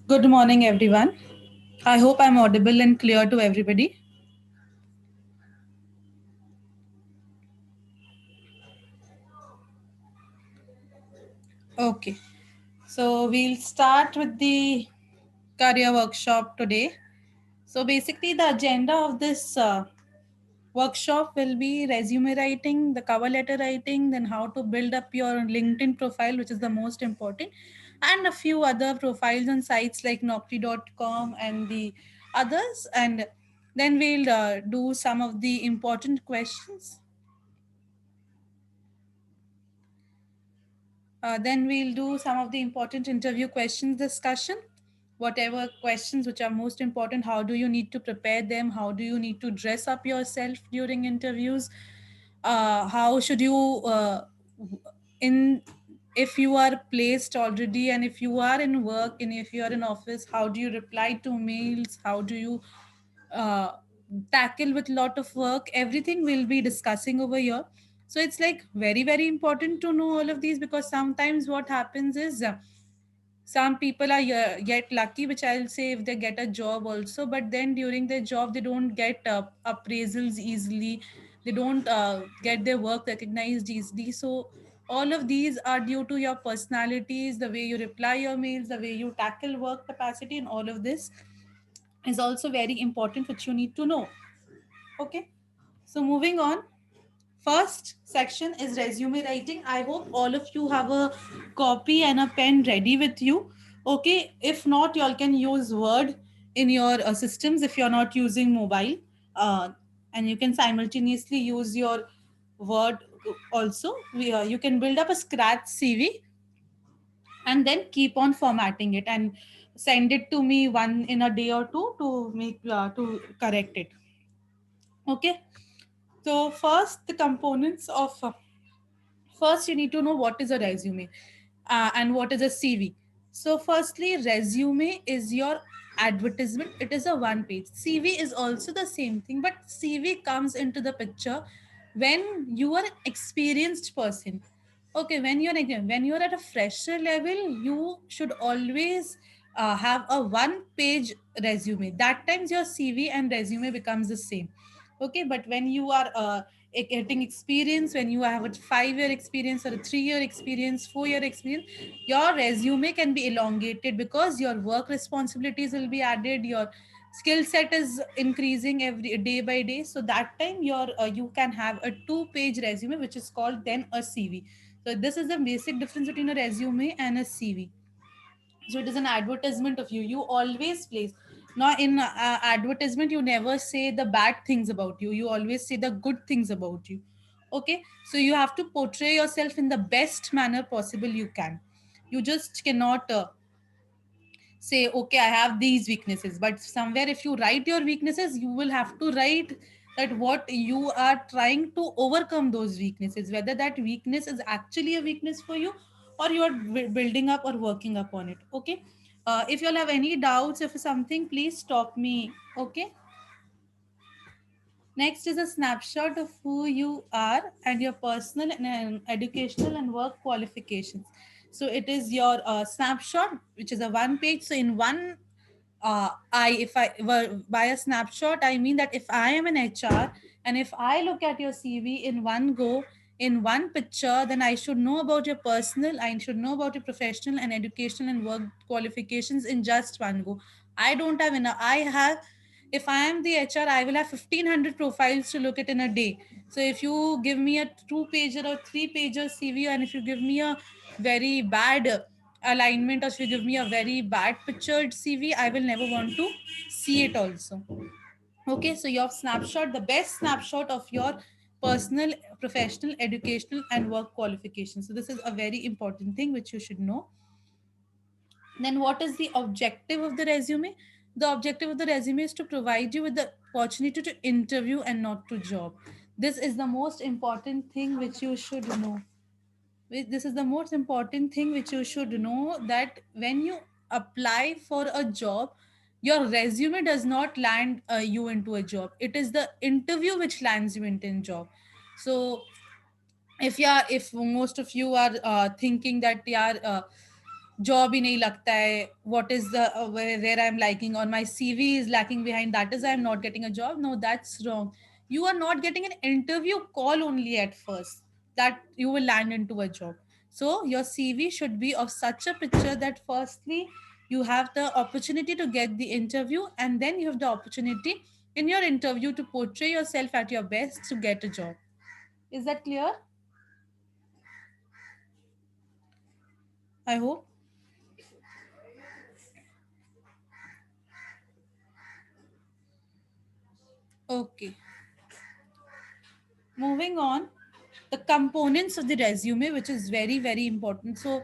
Good morning, everyone. I hope I'm audible and clear to everybody. Okay, so we'll start with the career workshop today. So, basically, the agenda of this workshop will be resume writing, the cover letter writing, then how to build up your LinkedIn profile, which is the most important, and a few other profiles on sites like Naukri.com and the others. And then we'll do some of the important questions. Then we'll do some of the important interview questions discussion. Whatever questions which are most important, how do you need to prepare them? How do you need to dress up yourself during interviews? How should you, in if you are placed already and if you are in work and if you are in office, how do you reply to mails? How do you uh, tackle with lot of work? Everything we'll be discussing over here. So it's like very very important to know all of these, because sometimes what happens is some people are yet lucky, which I'll say, if they get a job also, but then during their job they don't get appraisals easily, they don't get their work recognized easily. So all of these are due to your personalities, the way you reply your mails, the way you tackle work capacity, and all of this is also very important, which you need to know. Okay, so moving on. First section is resume writing. I hope all of you have a copy and a pen ready with you. Okay, if not, you all can use Word in your systems if you're not using mobile. Uh, and you can simultaneously use your Word also. You can build up a scratch CV and then keep on formatting it and send it to me one in a day or two to make to correct it. Okay, so first the components of first you need to know what is a resume and what is a CV. So firstly, resume is your advertisement. It is a one page. CV is also the same thing, but CV comes into the picture when you are an experienced person. Okay, when you're at a fresher level, you should always have a one page resume. That times your CV and resume becomes the same. Okay, but when you are getting experience, when you have a 5 year experience or a 3 year experience, 4 year experience, your resume can be elongated because your work responsibilities will be added, your skill set is increasing every day by day. So that time you can have a two-page resume, which is called then a CV. So this is the basic difference between a resume and a CV. So it is an advertisement of you. You always place. Now in advertisement, you never say the bad things about you. You always say the good things about you. Okay, so you have to portray yourself in the best manner possible you can. You just cannot say, okay, I have these weaknesses, but somewhere if you write your weaknesses, you will have to write that what you are trying to overcome those weaknesses, whether that weakness is actually a weakness for you or you are building up or working upon it. Okay, if you all have any doubts, if something, please stop me. Okay, next is a snapshot of who you are and your personal and educational and work qualifications. So it is your snapshot, which is a one page. So in one, I if I were by a snapshot, I mean that if I am an HR and if I look at your CV in one go, in one picture, then I should know about your personal, I should know about your professional and educational and work qualifications in just one go. I don't have enough. I have, if I am the HR, I will have 1500 profiles to look at in a day. So if you give me a two-pager or three-pager CV, and if you give me a very bad alignment, or if you give me a very bad pictured CV, I will never want to see it also. Okay, so your snapshot, the best snapshot of your personal, professional, educational, and work qualifications. So this is a very important thing which you should know. Then what is the objective of the resume? The objective of the resume is to provide you with the opportunity to interview and not to job. This is the most important thing which you should know. This is the most important thing which you should know, that when you apply for a job, your resume does not land you into a job. It is the interview which lands you into a job. So if most of you are thinking that, yeah, job ही नहीं लगता है, what is the where I'm liking, or my CV is lacking behind, that is I'm not getting a job. No, that's wrong. You are not getting an interview call only at first, that you will land into a job. So your CV should be of such a picture that firstly you have the opportunity to get the interview, and then you have the opportunity in your interview to portray yourself at your best to get a job. Is that clear? I hope. Okay, moving on, the components of the resume, which is very very important. So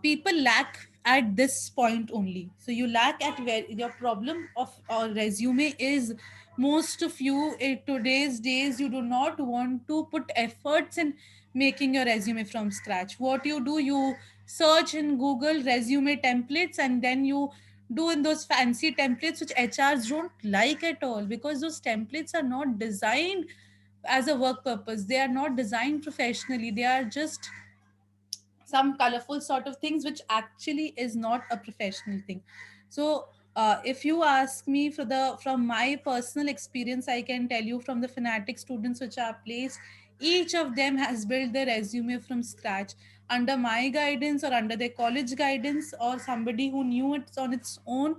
people lack at this point only. So you lack at where your problem of resume is, most of you in today's days, you do not want to put efforts in making your resume from scratch. What you do, you search in Google resume templates, and then you do in those fancy templates which HRs don't like at all, because those templates are not designed as a work purpose. They are not designed professionally. They are just some colorful sort of things, which actually is not a professional thing. So if you ask me, from my personal experience, I can tell you, from the fanatic students which are placed, each of them has built their resume from scratch under my guidance, or under their college guidance, or somebody who knew it on its own.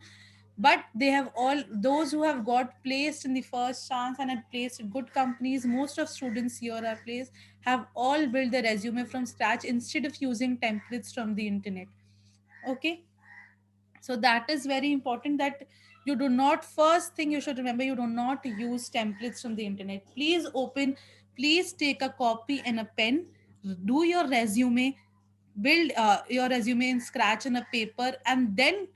But they have all, those who have got placed in the first chance and had placed in good companies, most of students here are placed, have all built their resume from scratch instead of using templates from the internet. Okay, so that is very important, that you do not, first thing you should remember, you do not use templates from the internet. Please open, please take a copy and a pen, do your resume, build your resume in scratch in a paper, and then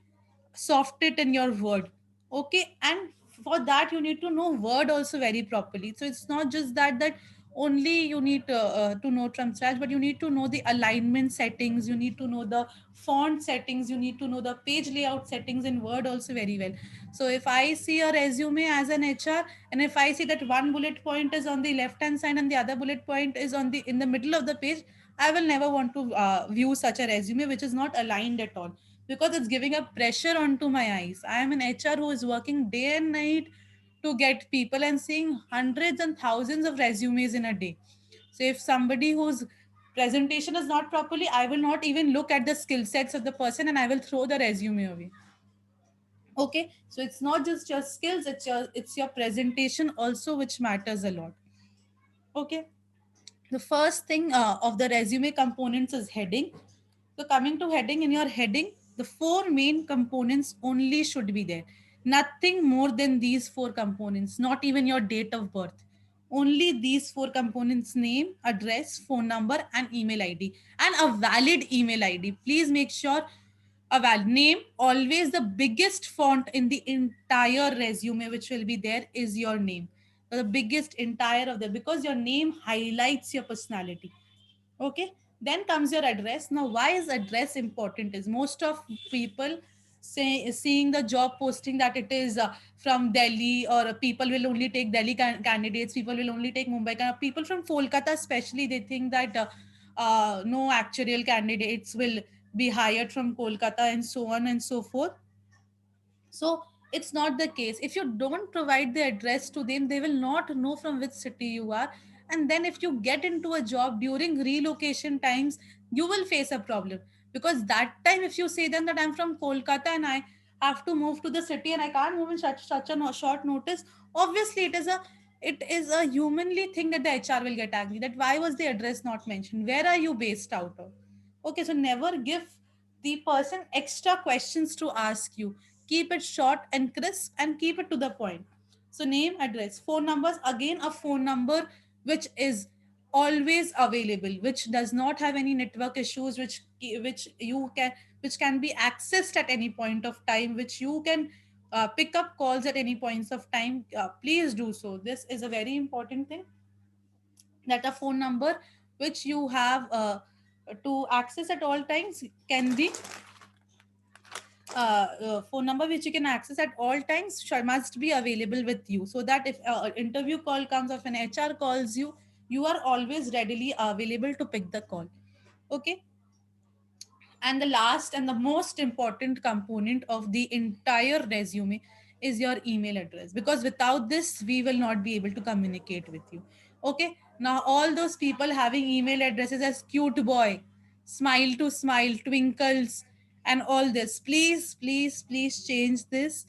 soft it in your word. Okay, and for that you need to know word also very properly. So it's not just that only you need to know from scratch, but you need to know the alignment settings, you need to know the font settings, you need to know the page layout settings in word also very well. So if I see a resume as an HR, and if I see that one bullet point is on the left hand side and the other bullet point is on the in the middle of the page, I will never want to view such a resume which is not aligned at all, because it's giving a pressure onto my eyes. I am an HR who is working day and night to get people, and seeing hundreds and thousands of resumes in a day. So if somebody whose presentation is not properly, I will not even look at the skill sets of the person, and I will throw the resume away. Okay, so it's not just your skills, it's your presentation also which matters a lot. Okay, the first thing of the resume components is heading. So coming to heading, in your heading, the four main components only should be there. Nothing more than these four components, not even your date of birth. Only these four components: name, address, phone number, and email ID. And a valid email ID. Please make sure a valid name, always the biggest font in the entire resume which will be there is your name. The biggest entire of the, because your name highlights your personality. Okay, then comes your address. Now why is address important is, most of people say, seeing the job posting, that it is from Delhi, or people will only take Delhi candidates, people will only take Mumbai people from Kolkata especially, they think that no actuarial candidates will be hired from Kolkata, and so on and so forth. So it's not the case. If you don't provide the address to them, they will not know from which city you are. And then if you get into a job during relocation times, you will face a problem. Because that time, if you say them that I'm from Kolkata and I have to move to the city and I can't move in such a short notice, obviously it is a humanly thing that the HR will get angry, that why was the address not mentioned? Where are you based out of? Okay, so never give the person extra questions to ask you. Keep it short and crisp and keep it to the point. So name, address, phone numbers, again a phone number which is always available, which does not have any network issues, which you can, which can be accessed at any point of time, which you can pick up calls at any points of time. Please do so. This is a very important thing, that a phone number which you have to access at all times can be phone number which you can access at all times must be available with you, so that if an interview call comes, or if an HR calls you, you are always readily available to pick the call. Okay, And the last and the most important component of the entire resume is your email address, because without this we will not be able to communicate with you. Okay, now all those people having email addresses as cute boy, smile to smile, twinkles, and all this, please please please change this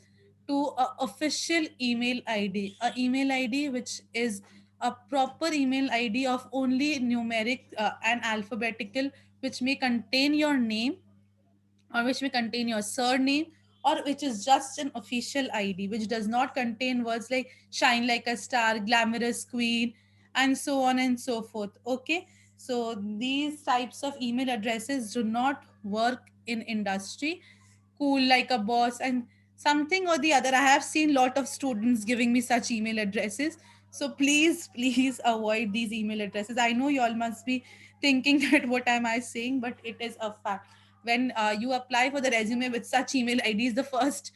to a official email id, a email id which is a proper email id of only numeric and alphabetical, which may contain your name, or which may contain your surname, or which is just an official ID, which does not contain words like shine like a star, glamorous queen, and so on and so forth. Okay, so these types of email addresses do not work in industry. Cool like a boss and something or the other. I have seen lot of students giving me such email addresses. So please, please avoid these email addresses. I know you all must be thinking that what am I saying, but it is a fact. When you apply for the resume with such email IDs, the first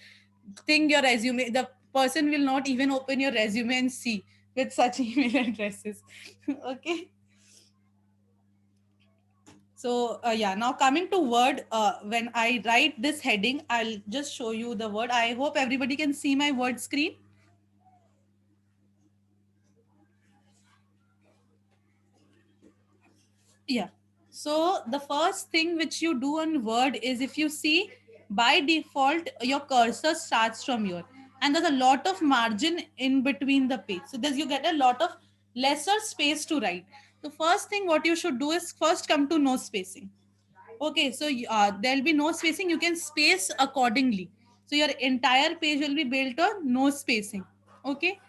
thing your resume, the person will not even open your resume and see with such email addresses. Okay. So yeah, now coming to word, when I write this heading, I'll just show you the word. I hope everybody can see my word screen. Yeah. So the first thing which you do on Word is, if you see, by default your cursor starts from here, and there's a lot of margin in between the page. So there's, you get a lot of lesser space to write. The first thing what you should do is first come to no spacing. Okay, so there'll be no spacing. You can space accordingly. So your entire page will be built on no spacing. Okay.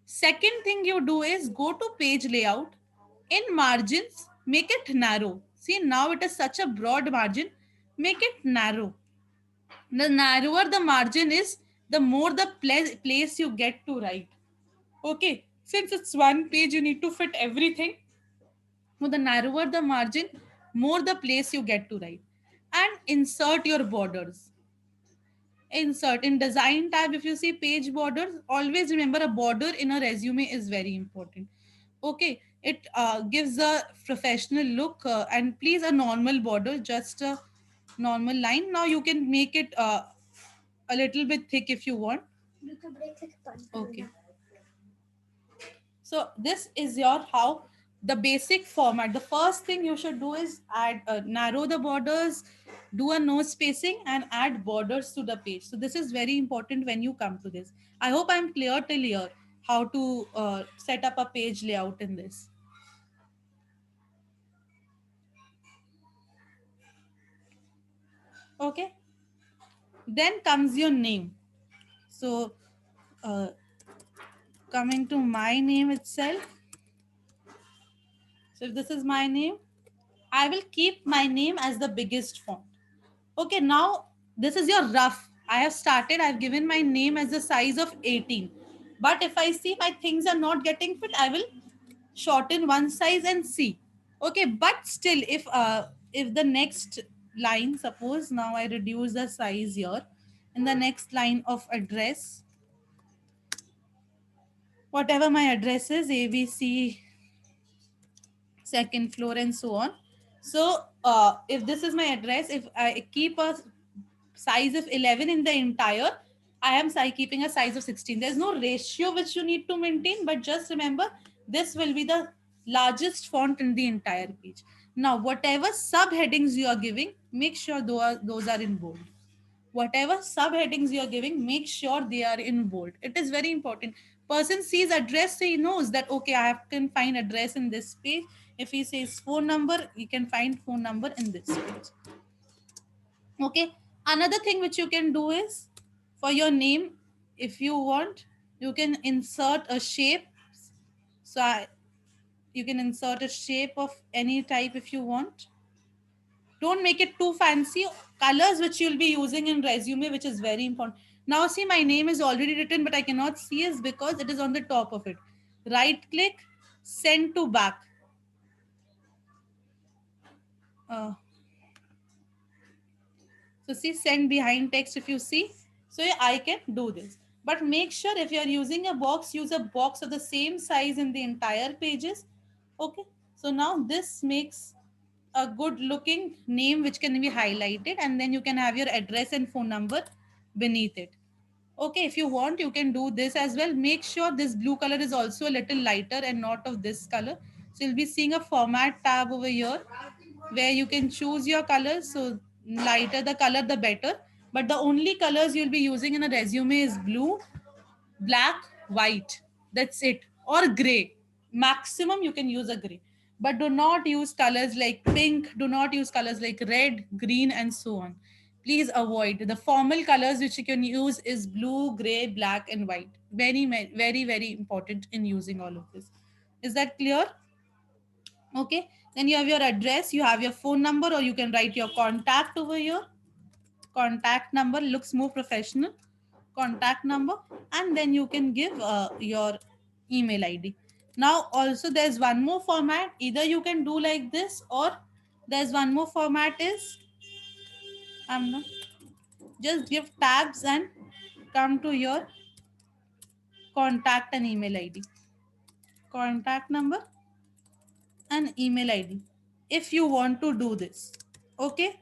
Second thing you do is go to page layout. In margins, make it narrow. See, now it is such a broad margin. Make it narrow. The narrower the margin is, the more the place you get to write. Okay, since it's one page, you need to fit everything. So the narrower the margin, more the place you get to write. And insert your borders. Insert in design tab, if you see page borders, always remember a border in a resume is very important. Okay, it gives a professional look, and please a normal border, just a normal line. Now you can make it a little bit thick if you want. Okay, so this is your how the basic format. The first thing you should do is add narrow the borders, do a no spacing, and add borders to the page. So this is very important when you come to this. I hope I'm clear till here how to set up a page layout in this. Okay, then comes your name. So coming to my name itself. So if this is my name, I will keep my name as the biggest font. Okay, now this is your rough. I have started, I've given my name as the size of 18. But if I see my things are not getting fit, I will shorten one size and see. Okay, but still, if the next line, suppose now I reduce the size here, in the next line of address, whatever my address is, ABC, second floor, and so on. So if this is my address, if I keep a size of 11 in the entire, I am keeping a size of 16. There's no ratio which you need to maintain, but just remember this will be the largest font in the entire page. Now whatever subheadings you are giving, make sure those are in bold. Whatever subheadings you are giving, make sure they are in bold. It is very important. Person sees address, so he knows that okay, I can find address in this page. If he says phone number, you can find phone number in this page. Okay, another thing which you can do is, for your name, if you want, you can insert a shape. So you can insert a shape of any type if you want. Don't make it too fancy. Colors which you'll be using in resume, which is very important. Now see, my name is already written, but I cannot see is because it is on the top of it. Right click, send to back. uh, so see, send behind text if you see. So yeah, I can do this, but make sure if you are using a box, use a box of the same size in the entire pages. Okay, so now this makes a good looking name which can be highlighted, and then you can have your address and phone number beneath it. Okay, if you want, you can do this as well. Make sure this blue color is also a little lighter and not of this color. So you'll be seeing a format tab over here where you can choose your colors. So lighter the color, the better. But the only colors you'll be using in a resume is blue, black, white. That's it. Or gray. Maximum you can use a gray. But do not use colors like pink, do not use colors like red, green, and so on. Please avoid. The formal colors which you can use is blue, gray, black, and white. Very, very, very important in using all of this. Is that clear? Okay. Then you have your address, you have your phone number, or you can write your contact over here. Contact number looks more professional. Contact number, and then you can give your email id. Now also there's one more format. Either you can do like this, or there's one more format is I'm not just give tabs and come to your contact and email id, contact number and email id, if you want to do this. Okay,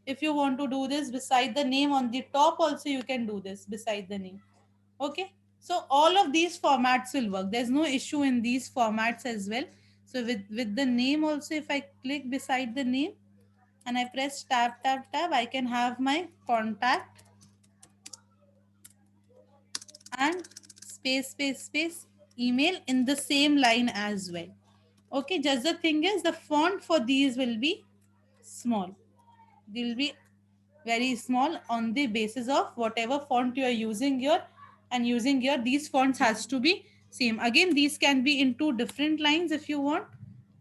if you want to do this beside the name on the top also, you can do this beside the name. Okay, so all of these formats will work. There's no issue in these formats as well. So with the name also, if I click beside the name and I press tab, I can have my contact and space email in the same line as well. Okay, just the thing is the font for these will be small. They'll be very small on the basis of whatever font you are using here, and using here these fonts has to be same. Again, these can be in two different lines if you want,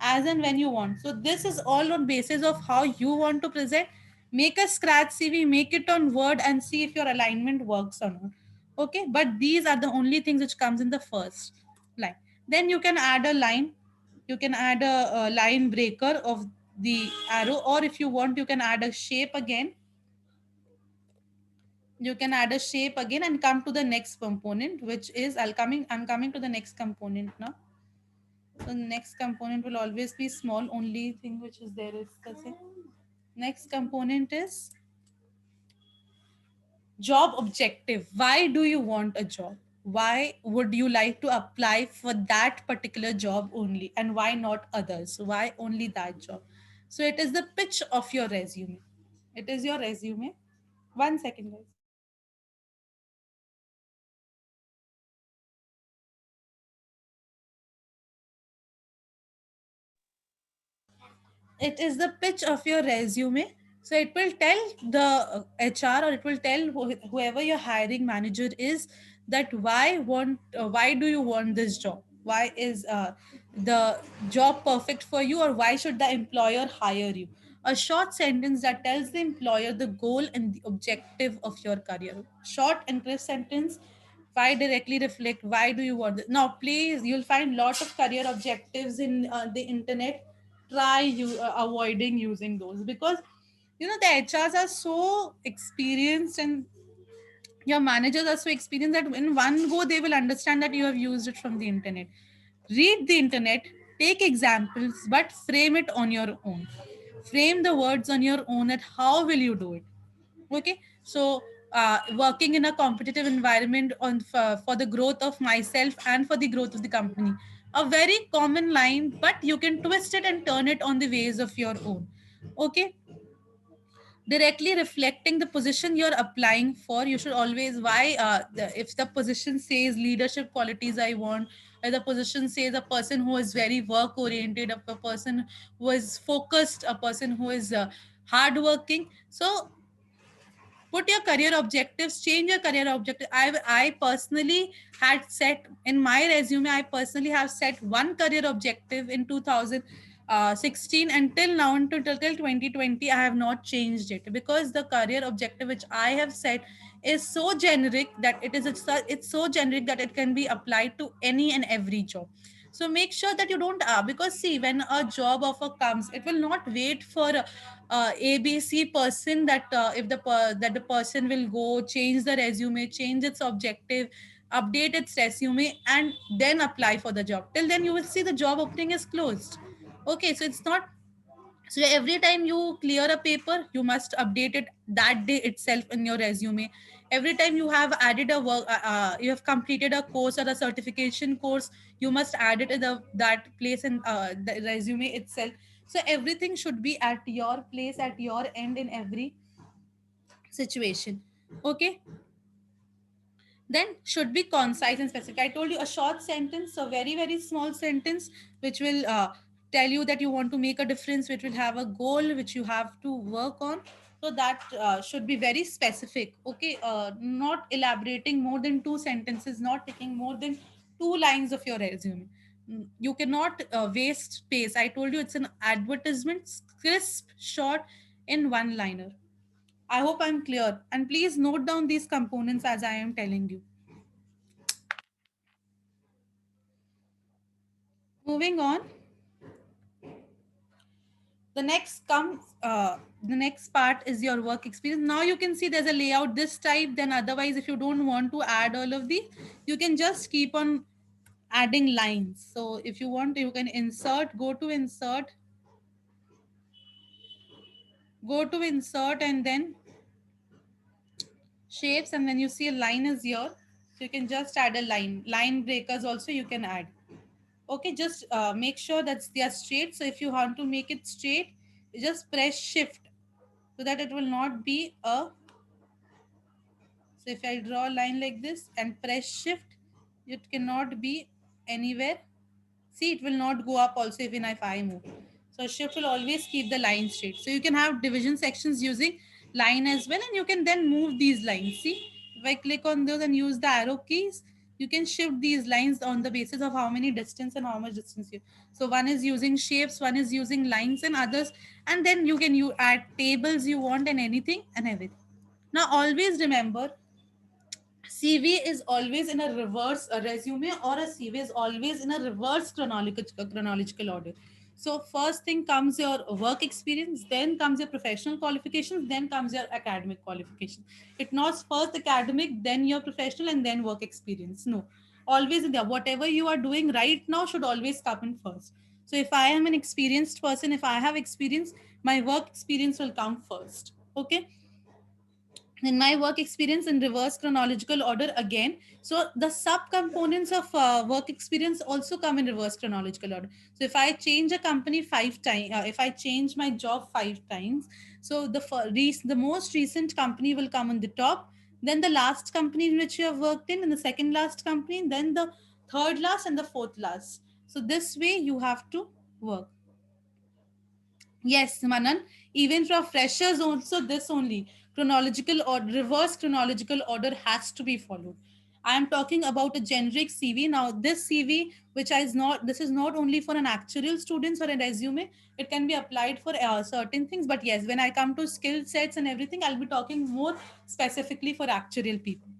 as and when you want. So this is all on basis of how you want to present. Make a scratch cv, make it on word, and see if your alignment works or not. Okay, but these are the only things which comes in the first line. Then you can add a line, you can add a line breaker of the arrow, or if you want, you can add a shape again. You can add a shape again and come to the next component, which is I'm coming to the next component now. So the next component will always be small. Only thing which is there is the same. Next component is job objective. Why do you want a job? Why would you like to apply for that particular job only, and why not others? Why only that job? So it is the pitch of your resume. It is your resume. One second, guys. It is the pitch of your resume. So it will tell the hr, or it will tell whoever your hiring manager is, that why do you want this job, why is the job perfect for you, or why should the employer hire you. A short sentence that tells the employer the goal and the objective of your career. Short and crisp sentence. Why directly reflect why do you want it. Now please, you'll find lot of career objectives in the internet. Try you avoiding using those, because the hrs are so experienced, and your managers are so experienced, that in one go they will understand that you have used it from the internet. Read the internet, take examples, but frame it on your own. Frame the words on your own, at how will you do it. Okay, so working in a competitive environment for the growth of myself and for the growth of the company. A very common line, but you can twist it and turn it on the ways of your own. Okay, directly reflecting the position you're applying for. You should always, why if the position says leadership qualities I want, or the position says a person who is very work oriented, a person who is focused, a person who is hardworking. So put your career objectives, change your career objective. I personally had set in my resume, I personally have set one career objective in 2016, until now, until 2020 I have not changed it, because the career objective which I have set is so generic that it's so generic that it can be applied to any and every job. So make sure that you don't because see, when a job offer comes, it will not wait for abc person, that if that the person will go change the resume, change its objective, update its resume, and then apply for the job. Till then you will see the job opening is closed. Okay, so it's not So every time you clear a paper, you must update it that day itself in your resume. Every time you have added a work, you have completed a course or a certification course, you must add it in that place in the resume itself. So everything should be at your place, at your end in every situation. Okay, then should be concise and specific. I told you a short sentence, a very very small sentence, which will tell you that you want to make a difference, which will have a goal which you have to work on. So that should be very specific. Okay, not elaborating more than two sentences, not taking more than two lines of your resume. You cannot waste space. I told you it's an advertisement, crisp, short, in one liner. I hope I'm clear, and please note down these components as I am telling you. Moving on, the next part is your work experience. Now you can see there's a layout this type. Then otherwise, if you don't want to add all of these, you can just keep on adding lines. So if you want, you can insert, go to insert, and then shapes, and then you see a line is here. So you can just add a line breakers also you can add. Okay, just make sure that they are straight. So if you want to make it straight, you just press shift so that it will not be a. So if I draw a line like this and press shift, it cannot be anywhere. See, it will not go up also even if I move. So shift will always keep the line straight. So you can have division sections using line as well, and you can then move these lines. See, if I click on those and use the arrow keys, you can shift these lines on the basis of how many distance and how much distance you. So one is using shapes, one is using lines and others, and then you add tables you want and anything and everything. Now always remember, CV is always in a reverse, a resume or a CV is always in a reverse chronological order. So first thing comes your work experience, then comes your professional qualifications, then comes your academic qualification. It not first academic, then your professional, and then work experience. No, always in there. Whatever you are doing right now should always come in first. So if I am an experienced person, if I have experience, my work experience will come first. Okay, in my work experience in reverse chronological order again. So the subcomponents of work experience also come in reverse chronological order. So if I change a company 5 times, if I change my job 5 times, so the most recent company will come on the top, then the last company in which you have worked in, and the second last company, then the third last, and the fourth last. So this way you have to work. Yes, Manan. Even for freshers, also this only chronological or reverse chronological order has to be followed. I am talking about a generic CV. Now, this CV, which is not, this is not only for an actuarial students or a resume. It can be applied for certain things. But yes, when I come to skill sets and everything, I'll be talking more specifically for actuarial people.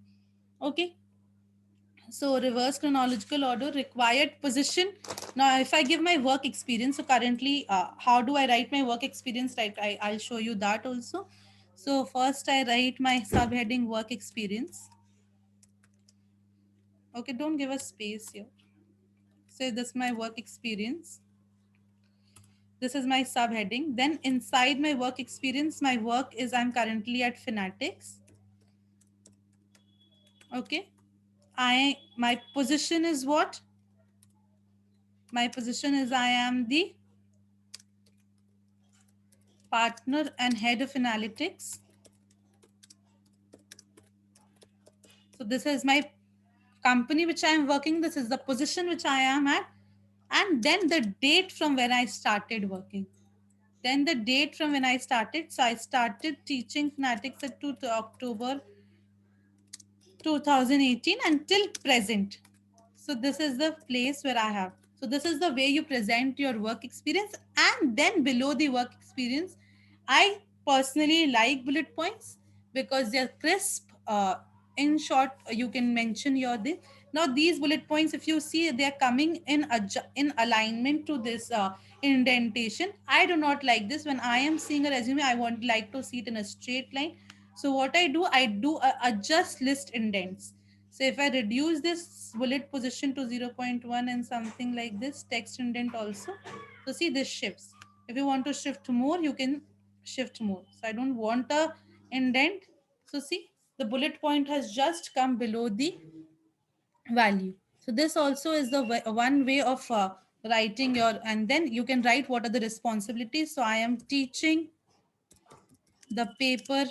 Okay. So reverse chronological order, required position. Now, if I give my work experience, so currently, how do I write my work experience? Right, I'll show you that also. So first, I write my subheading work experience. Okay, don't give a space here. So this is my work experience. This is my subheading. Then inside my work experience, my work is I'm currently at Fanatics. Okay, my position is what? My position is I am the partner and head of analytics. So this is my company which I am working. This is the position which I am at. And then the date from when I started working. Then the date from when I started. So I started teaching phonetics at October 2018 until present. So this is the place where I have. So this is the way you present your work experience. And then below the work experience, I personally like bullet points because they're crisp. In short, you can mention your this. Now these bullet points, if you see, they're coming in alignment to this indentation. I do not like this. When I am seeing a resume, I want like to see it in a straight line. So what I do adjust list indents. So if I reduce this bullet position to zero point 0.1 and something like this, text indent also. So see this shifts. If you want to shift more, you can shift more. So I don't want a indent. So see, the bullet point has just come below the value. So this also is the one way of writing your, and then you can write what are the responsibilities. So I am teaching the paper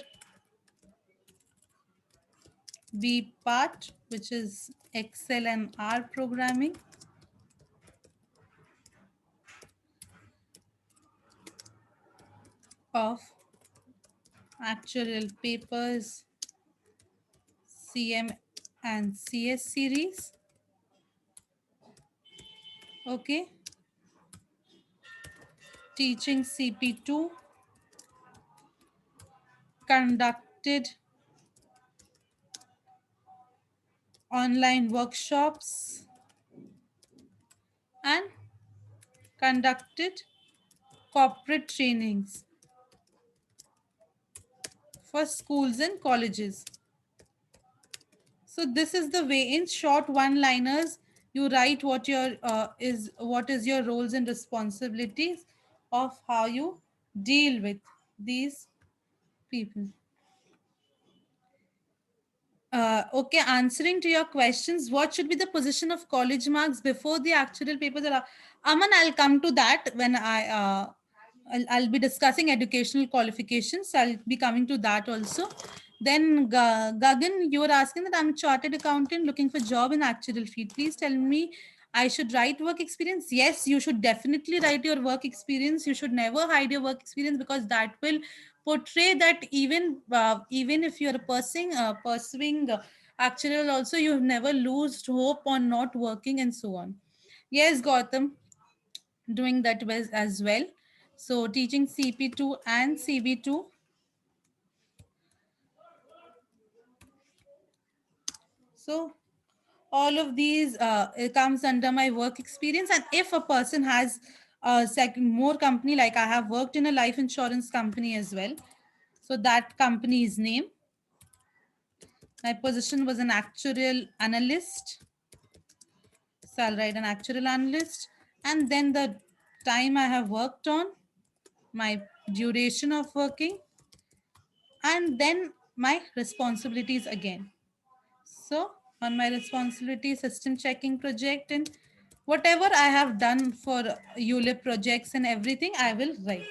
B part, which is Excel and R programming, of actuarial papers CM and CS series. Okay, teaching CP2, conducted online workshops and conducted corporate trainings for schools and colleges. So this is the way, in short one liners, you write what is your roles and responsibilities of how you deal with these people. Okay, answering to your questions, what should be the position of college marks before the actual papers are? Aman, I'll come to that when I'll be discussing educational qualifications. I'll be coming to that also. Then Gagan, you were asking that I'm a chartered accountant looking for job in actual field. Please tell me, I should write work experience. Yes, you should definitely write your work experience. You should never hide your work experience, because that will portray that even if you're pursuing actual also, you never lose hope on not working and so on. Yes, Gautam, doing that was as well. So teaching CP2 and CB2. So all of these it comes under my work experience. And if a person has a second more company, like I have worked in a life insurance company as well, so that company's name, my position was an actuarial analyst. So I'll write an actuarial analyst. And then the time I have worked on, my duration of working, and then my responsibilities again. So on my responsibility, system checking project, and whatever I have done for ULIP projects and everything, I will write.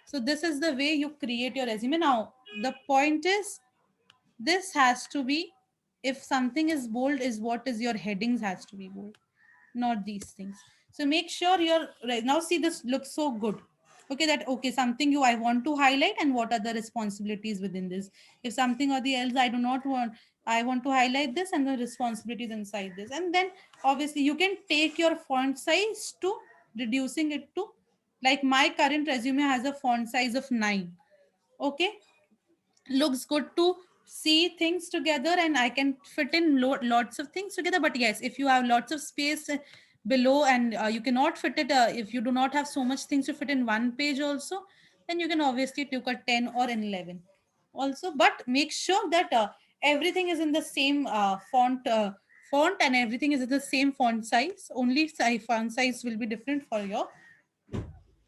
So this is the way you create your resume. Now, the point is, this has to be, if something is bold, is what is your headings has to be bold, not these things. So make sure you're right now. See, this looks so good. Okay, that okay, something you I want to highlight, and what are the responsibilities within this. If something or the else I do not want, I want to highlight this and the responsibilities inside this. And then obviously you can take your font size to reducing it to, like my current resume has a font size of 9. Okay, looks good to see things together, and I can fit in lots of things together. But yes, if you have lots of space below, and you cannot fit it, if you do not have so much things to fit in one page also, then you can obviously take a 10 or an 11 also. But make sure that everything is in the same font, and everything is in the same font size. Only font size will be different for your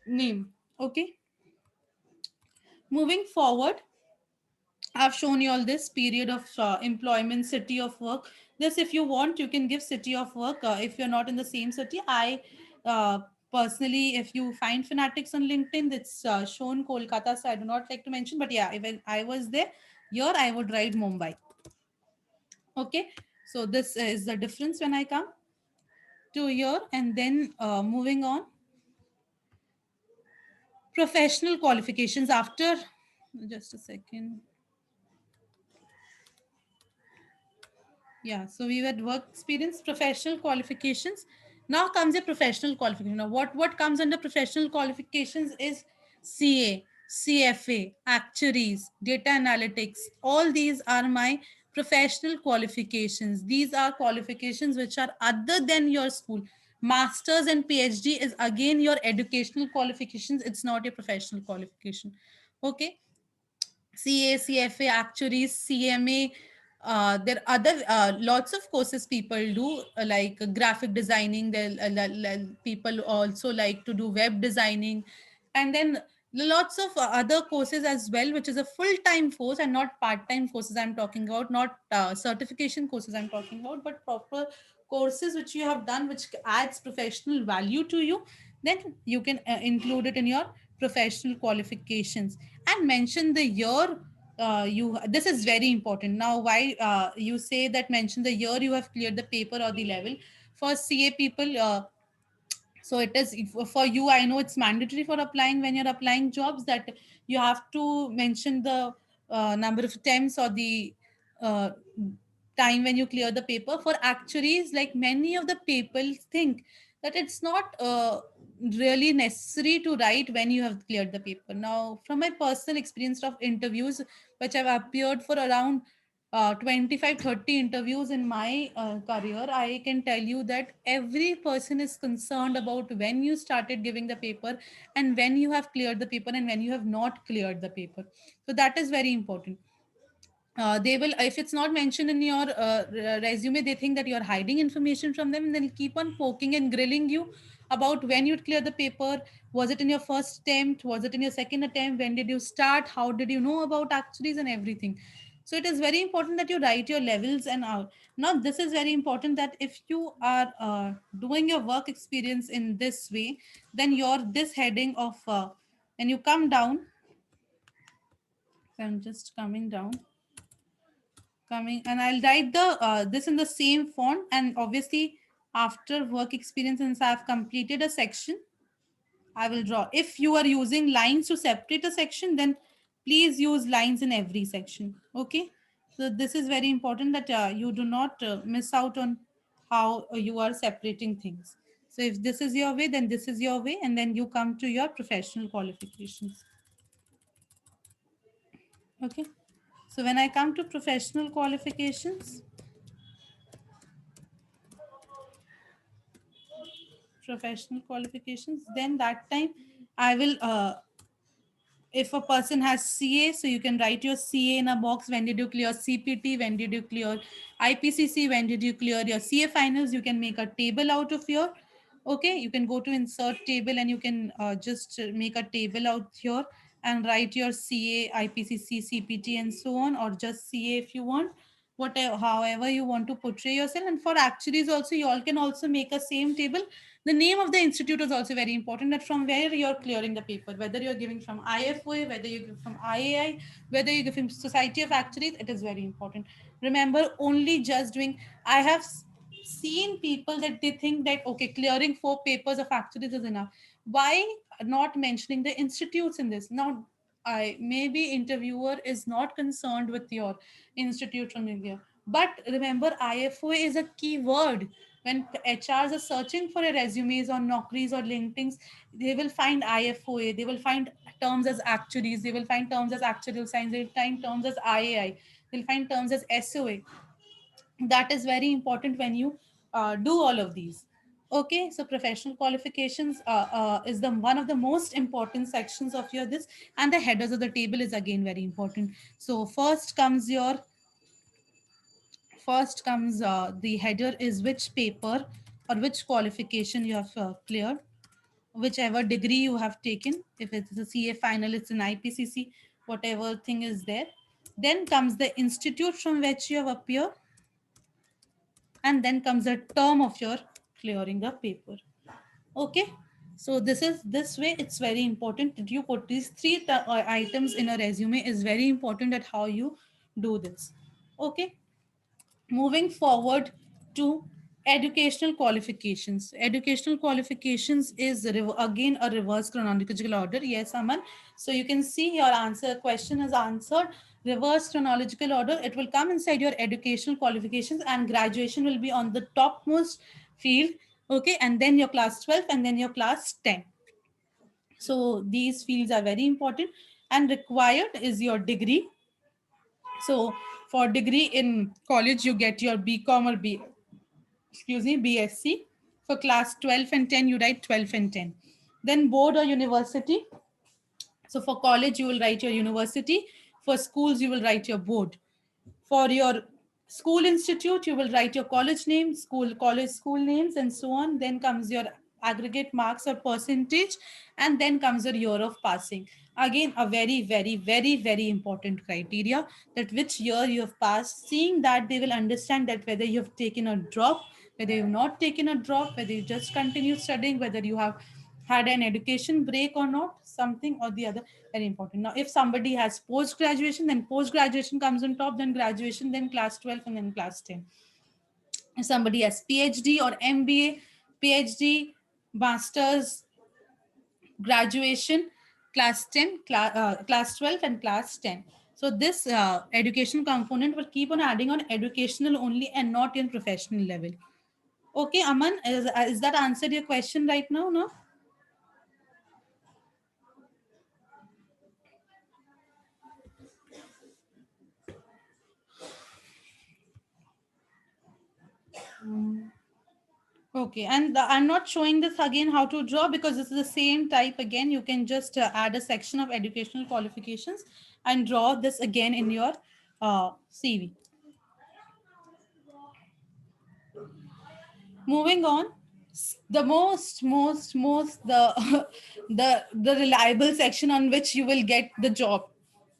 name. Okay, moving forward, I've shown you all this period of employment, city of work. This, if you want, you can give city of work. If you're not in the same city, I personally, if you find Fanatics on LinkedIn, it's shown Kolkata, so I do not like to mention. But yeah, if I was there, here I would write Mumbai. Okay, so this is the difference when I come to here, and then moving on, professional qualifications after. Just a second. Yeah, so we had work experience, professional qualifications. Now comes a professional qualification. Now, what comes under professional qualifications is CA, CFA, actuaries, data analytics. All these are my professional qualifications. These are qualifications which are other than your school. Masters and PhD is again your educational qualifications. It's not a professional qualification. Okay, CA, CFA, actuaries, CMA. There are other lots of courses people do, like graphic designing. There people also like to do web designing, And then lots of other courses as well, which is a full-time course and not part-time courses I'm talking about, not certification courses I'm talking about, but proper courses which you have done which adds professional value to you. Then you can include it in your professional qualifications and mention the year. You This is very important. Now why you say that, mention the year you have cleared the paper or the level. For CA people, so it is for you, I know it's mandatory for applying, when you're applying jobs, that you have to mention the number of attempts or the uh, time when you clear the paper. For actuaries, like many of the people think that it's not really necessary to write when you have cleared the paper. Now from my personal experience of interviews which have appeared for around 25-30 interviews in my career, I can tell you that every person is concerned about when you started giving the paper and when you have cleared the paper and when you have not cleared the paper. So that is very important. They will, if it's not mentioned in your resume, they think that you're hiding information from them, and they'll keep on poking and grilling you about when you'd clear the paper. Was it in your first attempt? Was it in your second attempt? When did you start? How did you know about actuaries and everything? So it is very important that you write your levels and out. Now this is very important, that if you are doing your work experience in this way, then your this heading of when you come down, I'm just coming down, coming, and I'll write the this in the same font. And obviously after work experience, since I've completed a section, I will draw. If you are using lines to separate a section, then please use lines in every section. Okay, so this is very important, that you do not miss out on how you are separating things. So if this is your way, then this is your way, and then you come to your professional qualifications. Okay, so when I come to professional qualifications, then that time I will if a person has CA, so you can write your CA in a box. When did you clear CPT? When did you clear IPCC? When did you clear your CA finals? You can make a table out of your, okay, you can go to insert table, and you can just make a table out here and write your CA, IPCC, CPT, and so on, or just CA if you want, whatever, however you want to portray yourself. And for actuaries also, you all can also make a same table. The name of the institute is also very important, that from where you're clearing the paper, whether you're giving from IFOA, whether you give from IAI, whether you give from Society of Actuaries, it is very important. Remember, only just doing, I have seen people that they think that, okay, clearing 4 papers of actuaries is enough. Why not mentioning the institutes in this? Now, I maybe interviewer is not concerned with your institute from India, but remember, IFOA is a key word. When HRs are searching for a resumes on Naukris or LinkedIn's, they will find IFOA, they will find terms as actuaries, they will find terms as actuarial science, they will find terms as IAI, they'll find terms as SOA. That is very important when you do all of these. Okay, so professional qualifications is the one of the most important sections of your this, and the headers of the table is again very important. So first comes the header is which paper or which qualification you have cleared, whichever degree you have taken. If it's a CA final, it's an IPCC, whatever thing is there. Then comes the institute from which you have appeared, and then comes the term of your clearing the paper. Okay, so this way it's very important that you put these items in a resume. Is very important at how you do this. Okay, moving forward to educational qualifications. Educational qualifications is again a reverse chronological order. Yes, Aman. So you can see your answer question is answered reverse chronological order. It will come inside your educational qualifications, and graduation will be on the topmost field. Okay, and then your class 12, and then your class 10. So these fields are very important, and required is your degree. So for degree in college, you get your BCom or BSc. For class 12 and 10, you write 12 and 10. Then board or university. So for college, you will write your university. For schools, you will write your board. For your school institute, you will write your college name, school, college, school names, and so on. Then comes your aggregate marks or percentage, and then comes the year of passing. Again, a very, very, very, very important criteria, that which year you have passed. Seeing that, they will understand that whether you have taken a drop, whether you have not taken a drop, whether you just continue studying, whether you have had an education break or not, something or the other. Very important. Now, if somebody has post graduation, then post graduation comes on top, then graduation, then class 12, and then class 10. If somebody has PhD or MBA, PhD, masters, graduation, class 10, class 12, and class 10. So this education component will keep on adding on educational only and not in professional level. Okay, Aman, is that answered your question right now? No. Okay, and I'm not showing this again how to draw, because this is the same type again. You can just add a section of educational qualifications and draw this again in your CV. Moving on, the most the the reliable section on which you will get the job.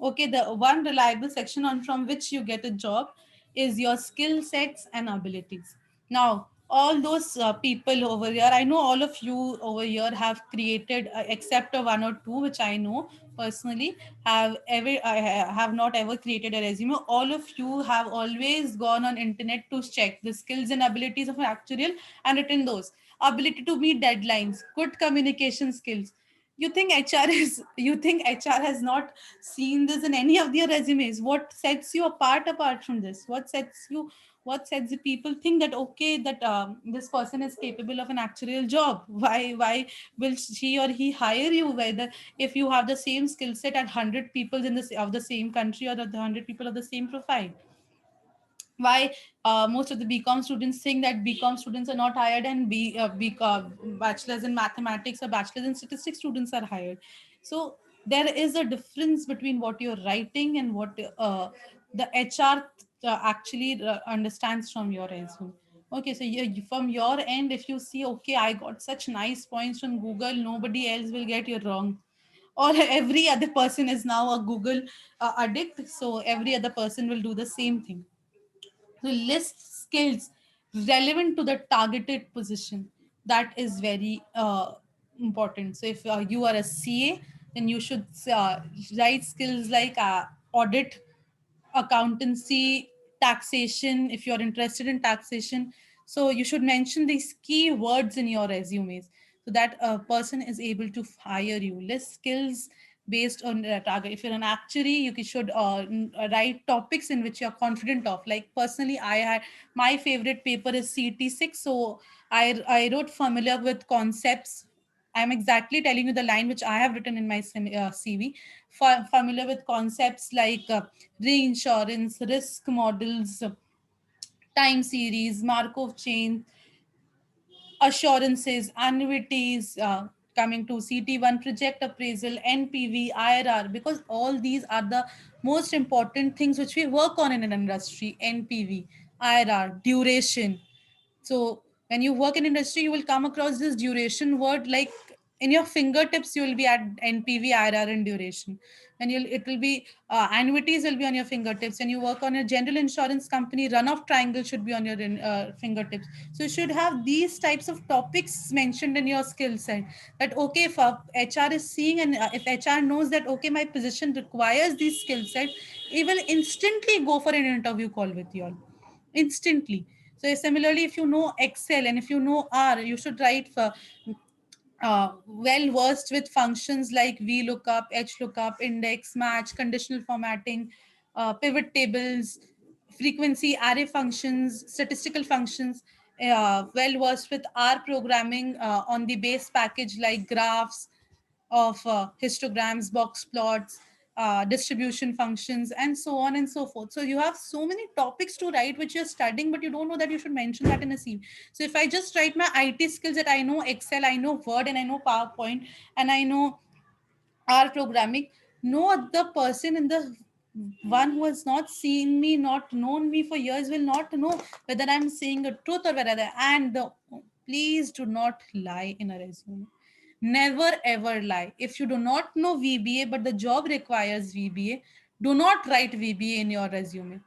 Okay, the one reliable section on from which you get a job is your skill sets and abilities. Now, all those people over here, I know all of you over here have created, except a one or two, which I know personally, have not ever created a resume. All of you have always gone on internet to check the skills and abilities of an actuarial and written those. Ability to meet deadlines, good communication skills. You think HR has not seen this in any of their resumes? What sets you apart from this? What sets the people think that, okay, that this person is capable of an actuarial job? Why will she or he hire you, whether if you have the same skill set at 100 people of the same country, or the 100 people of the same profile? Why most of the BCom students think that BCom students are not hired, and bachelors in mathematics or bachelors in statistics students are hired? So there is a difference between what you're writing and what the HR actually understands from your resume. Okay, so from your end, if you see, okay, I got such nice points from Google, nobody else will get you wrong. Or every other person is now a Google addict, so every other person will do the same thing. So list skills relevant to the targeted position. That is very important. So if you are a CA, then you should write skills like audit, accountancy, taxation, if you're interested in taxation. So you should mention these key words in your resumes, so that a person is able to hire you. List skills based on the target. If you're an actuary, you should write topics in which you're confident of. Like personally, I had my favorite paper is CT6, so I wrote familiar with concepts. I'm exactly telling you the line which I have written in my CV. Familiar with concepts like reinsurance, risk models, time series, Markov chain, assurances, annuities, coming to CT1, project appraisal, NPV, IRR, because all these are the most important things which we work on in an industry. NPV, IRR, duration. So when you work in industry, you will come across this duration word, like in your fingertips. You will be at NPV, IRR, and duration. And it will be annuities will be on your fingertips. And you work on a general insurance company, run-off triangle should be on your fingertips. So you should have these types of topics mentioned in your skill set. That okay, if HR is seeing, and if HR knows that okay, my position requires these skill set, it will instantly go for an interview call with you all, instantly. So similarly, if you know Excel and if you know R, you should write for well versed with functions like VLOOKUP, HLOOKUP, index, match, conditional formatting, pivot tables, frequency array functions, statistical functions. Well versed with R programming on the base package like graphs, of histograms, box plots, distribution functions, and so on and so forth. So you have so many topics to write which you're studying, but you don't know that you should mention that in a CV. So if I just write my IT skills, that I know Excel, I know Word, and I know PowerPoint, and I know R programming, no other person in the one who has not seen me, not known me for years, will not know whether I'm saying a truth or whether. And the please do not lie in a resume. Never ever lie. If you do not know VBA but the job requires VBA, do not write VBA in your resume.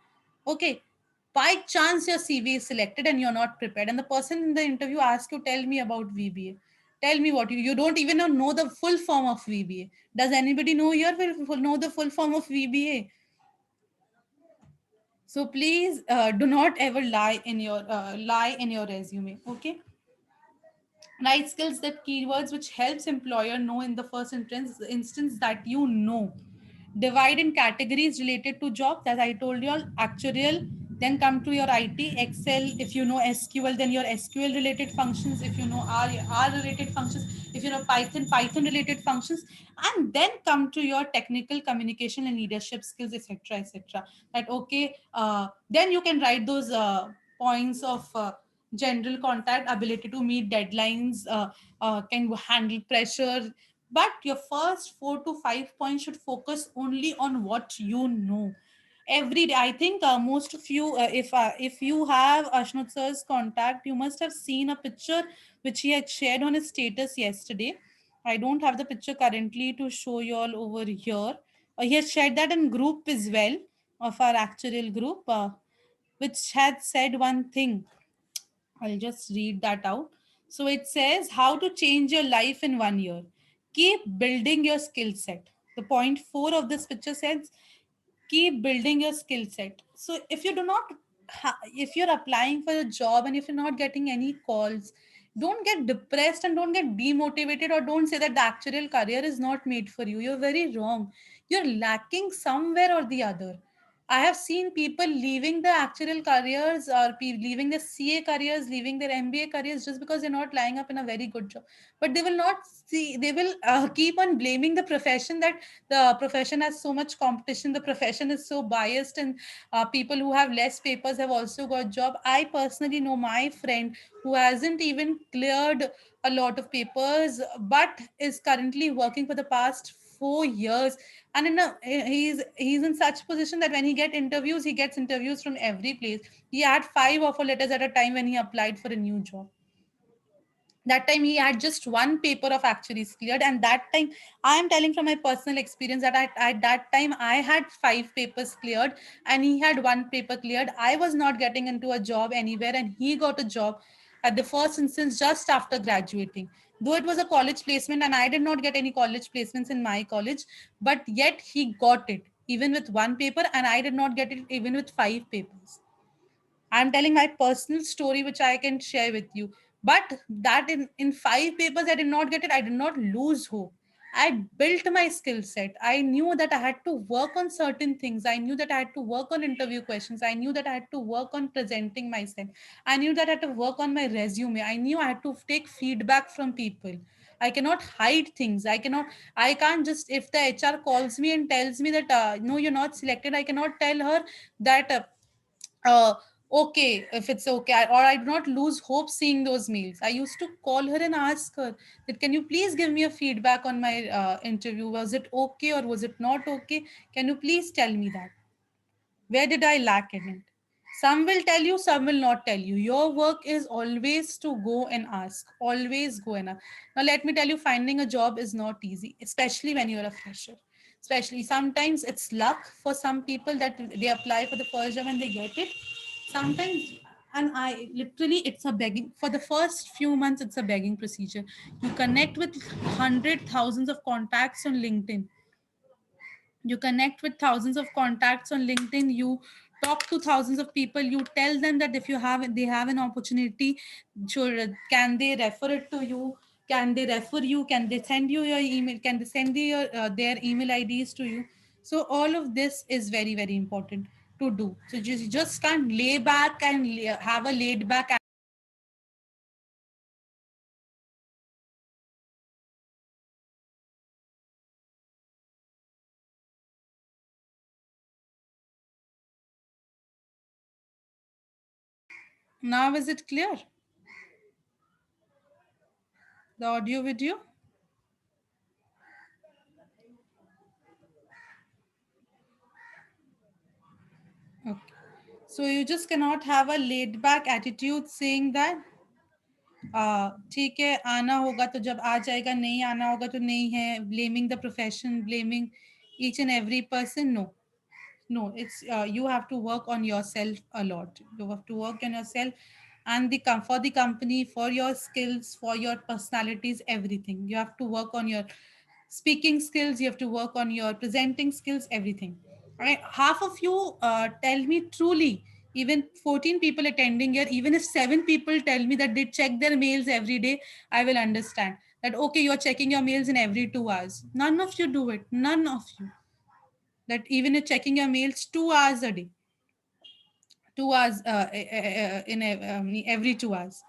Okay. By chance your CV is selected and you're not prepared, and the person in the interview asks you, tell me about VBA. Tell me what you don't even know the full form of VBA. Does anybody know here will know the full form of VBA? So please do not ever lie in your resume. Okay, right skills, that keywords which helps employer know in the first instance that you know. Divide in categories related to job, that I told you all. Actuarial, then come to your IT, Excel. If you know SQL, then your SQL related functions. If you know R related functions. If you know Python related functions. And then come to your technical communication and leadership skills, etc., etc. That okay, then you can write those points of general contact, ability to meet deadlines, can handle pressure. But your first 4 to 5 points should focus only on what you know. Every day, I think most of you, if you have Ashnut sir's contact, you must have seen a picture which he had shared on his status yesterday. I don't have the picture currently to show you all over here. He has shared that in group as well, of our actuarial group, which had said one thing. I'll just read that out. So it says how to change your life in 1 year. Keep building your skill set. The point four of this picture says keep building your skill set. So if you do not if you're applying for a job and if you're not getting any calls, don't get depressed and don't get demotivated, or don't say that the actual career is not made for you. You're very wrong. You're lacking somewhere or the other. I have seen people leaving the actual careers, or leaving the CA careers, leaving their MBA careers, just because they're not lying up in a very good job. But they will not see, they will keep on blaming the profession, that the profession has so much competition, the profession is so biased, and people who have less papers have also got job. I personally know my friend who hasn't even cleared a lot of papers but is currently working for the past 4 years, and he's in such position that when he gets interviews from every place. He had 5 offer letters at a time when he applied for a new job. That time he had just one paper of actuaries cleared, and that time, I am telling from my personal experience, that at that time I had 5 papers cleared and he had one paper cleared. I was not getting into a job anywhere, and he got a job at the first instance just after graduating, though it was a college placement and I did not get any college placements in my college. But yet he got it even with one paper, and I did not get it even with 5 papers. I'm telling my personal story, which I can share with you. But that in 5 papers, I did not get it. I did not lose hope. I built my skill set. I knew that I had to work on certain things. I knew that I had to work on interview questions. I knew that I had to work on presenting myself. I knew that I had to work on my resume. I knew I had to take feedback from people. I cannot hide things. I can't just, if the HR calls me and tells me that, no, you're not selected, I cannot tell her that, uh, okay, if it's okay, or I do not lose hope seeing those mails. I used to call her and ask her that, can you please give me a feedback on my interview? Was it okay or was it not okay? Can you please tell me that? Where did I lack in it? Some will tell you, some will not tell you. Your work is always to go and ask. Always go and ask. Now, let me tell you, finding a job is not easy, especially when you're a fresher. Especially sometimes it's luck for some people that they apply for the first job and they get it. Sometimes, and I literally, it's a begging. For the first few months, it's a begging procedure. You connect with hundred thousands of contacts on LinkedIn. You connect with thousands of contacts on LinkedIn. You talk to thousands of people. You tell them that if you have they have an opportunity, sure, can they refer it to you? Can they refer you? Can they send you your email? Can they send you their email IDs to you? So all of this is very very important to do. So just can't lay back and have a laid back. Now is it clear? The audio video. Okay. So you just cannot have a laid back attitude saying that. ठीक है, आना होगा तो जब आ जाएगा, नहीं आना होगा तो नहीं है. Blaming the profession, blaming each and every person, no. No, it's you have to work on yourself a lot. You have to work on yourself and for the company, for your skills, for your personalities, everything. You have to work on your speaking skills, you have to work on your presenting skills, everything. Right? Half of you tell me truly, even 14 people attending here, even if 7 people tell me that they check their mails every day, I will understand that okay, you're checking your mails in every 2 hours. None of you do it, none of you. That even you're checking your mails 2 hours a day, 2 hours every 2 hours.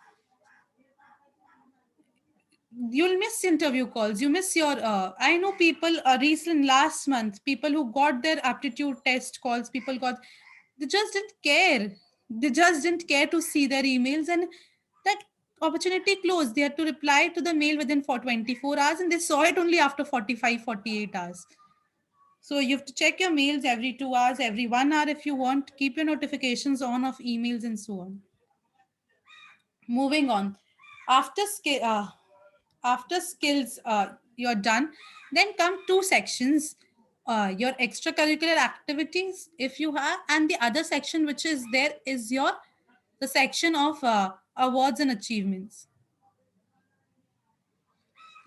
You'll miss interview calls, you miss your I know people recent last month, people who got their aptitude test calls, people got, they just didn't care, they just didn't care to see their emails, and that opportunity closed. They had to reply to the mail within for 24 hours, and they saw it only after 45, 48 hours. So you have to check your mails every 2 hours, every 1 hour if you want. Keep your notifications on of emails and so on. Moving on. After after skills, you're done. Then come two sections: your extracurricular activities, if you have, and the other section which is there is your the section of awards and achievements.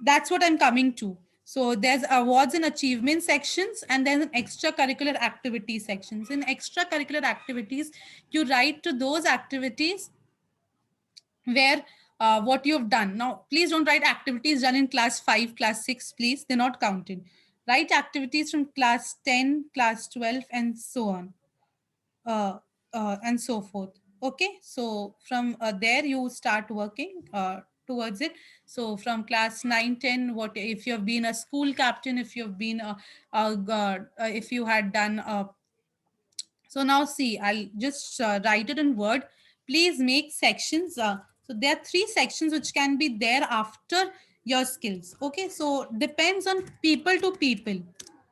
That's what I'm coming to. So there's awards and achievement sections, and there's an extracurricular activity sections. In extracurricular activities, you write to those activities where what you've done. Now, please don't write activities done in class 5, class 6, please. They're not counted. Write activities from class 10, class 12, and so on, uh, and so forth. Okay, so from there you start working towards it. So from class 9, 10, what if you have been a school captain, if you've been if you had done so now see, I'll just write it in Word. Please make sections. So there are three sections which can be there after your skills. Okay, so depends on people to people.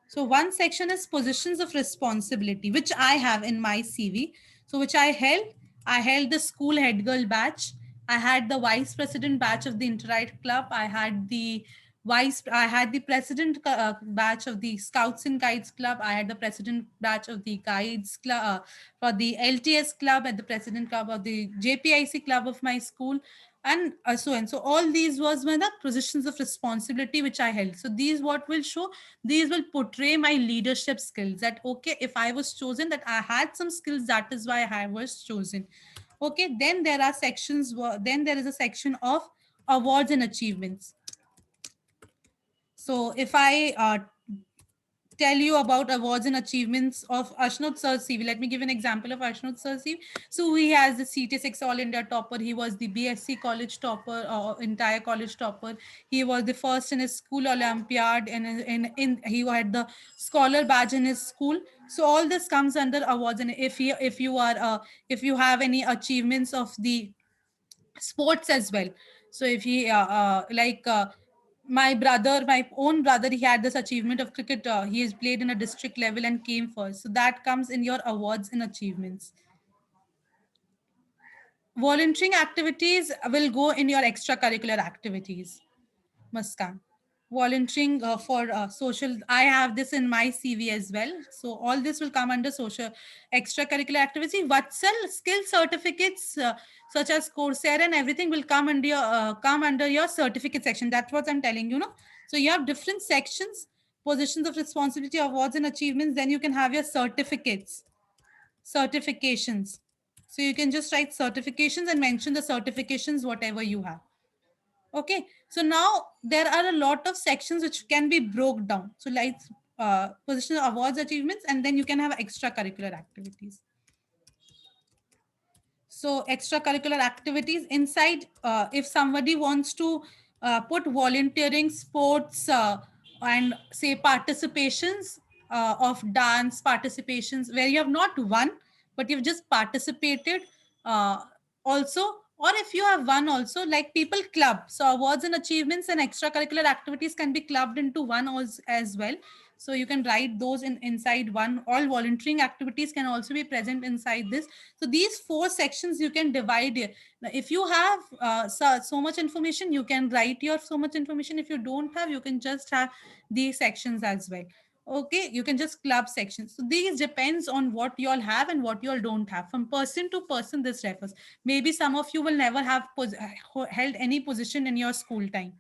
So one section is positions of responsibility, which I have in my CV. So which I held. I held the school head girl batch. I had the vice president batch of the Interite Club. I had the president batch of the Scouts and Guides Club. I had the president batch of the Guides Club for the LTS Club, and the president club of the JPIC Club of my school, and so and so. All these was my the positions of responsibility which I held. So these what will show, these will portray my leadership skills. That okay, if I was chosen, that I had some skills. That is why I was chosen. Okay, then there are sections. Then there is a section of awards and achievements. So if I tell you about awards and achievements of Ashnod Sir CV. Let me give an example of Ashnod Sir CV. So he has the CT6 All India topper. He was the BSc college topper, entire college topper. He was the first in his school Olympiad, and he had the scholar badge in his school. So all this comes under awards. And if you are if you have any achievements of the sports as well. So if he my own brother, he had this achievement of cricket. He has played in a district level and came first. So that comes in your awards and achievements. Volunteering activities will go in your extracurricular activities. Muskan. Volunteering for social. I have this in my CV as well. So all this will come under social extracurricular activity. Vatsal skill certificates such as Coursera and everything will come under your certificate section. That's what I'm telling you. No, so you have different sections, positions of responsibility, awards and achievements. Then you can have your certificates, certifications. So you can just write certifications and mention the certifications whatever you have. Okay, so now there are a lot of sections which can be broke down. So like position awards, achievements, and then you can have extracurricular activities. So extracurricular activities inside, if somebody wants to put volunteering, sports, and say participations of dance participations where you have not won but you've just participated uh, also, or if you have won also, like people club. So awards and achievements and extracurricular activities can be clubbed into one as well. So you can write those in inside one. All volunteering activities can also be present inside this. So these four sections you can divide it. Now, if you have so much information, you can write your so much information. If you don't have, you can just have these sections as well. Okay, you can just club sections. So these depends on what you all have and what you all don't have. From person to person, this refers. Maybe some of you will never have held any position in your school time.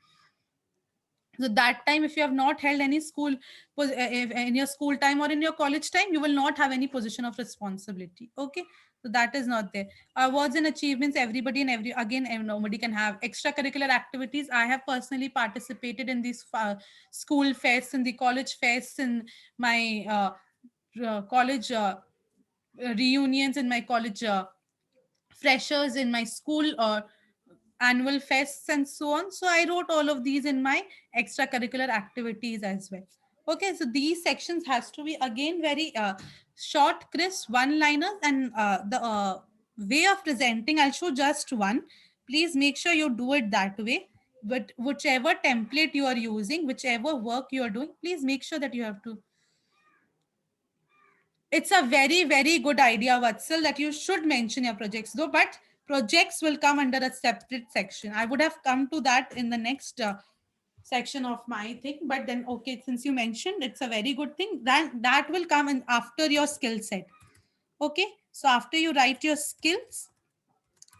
So that time, if you have not held any school if in your school time or in your college time, you will not have any position of responsibility. Okay, so that is not there. Awards and achievements, everybody and every again nobody can have. Extracurricular activities, I have personally participated in these school fests and the college fests and my college reunions in my college freshers in my school or annual fests and so on. So I wrote all of these in my extracurricular activities as well. Okay, so these sections has to be again very short, crisp, one liners, and the way of presenting, I'll show just one. Please make sure you do it that way. But whichever template you are using, whichever work you are doing, please make sure that you have to. It's a very, very good idea, Vatsal, that you should mention your projects, though, but projects will come under a separate section. I would have come to that in the next section of my thing, but then, okay, since you mentioned, it's a very good thing. Then that will come in after your skill set. Okay, so after you write your skills,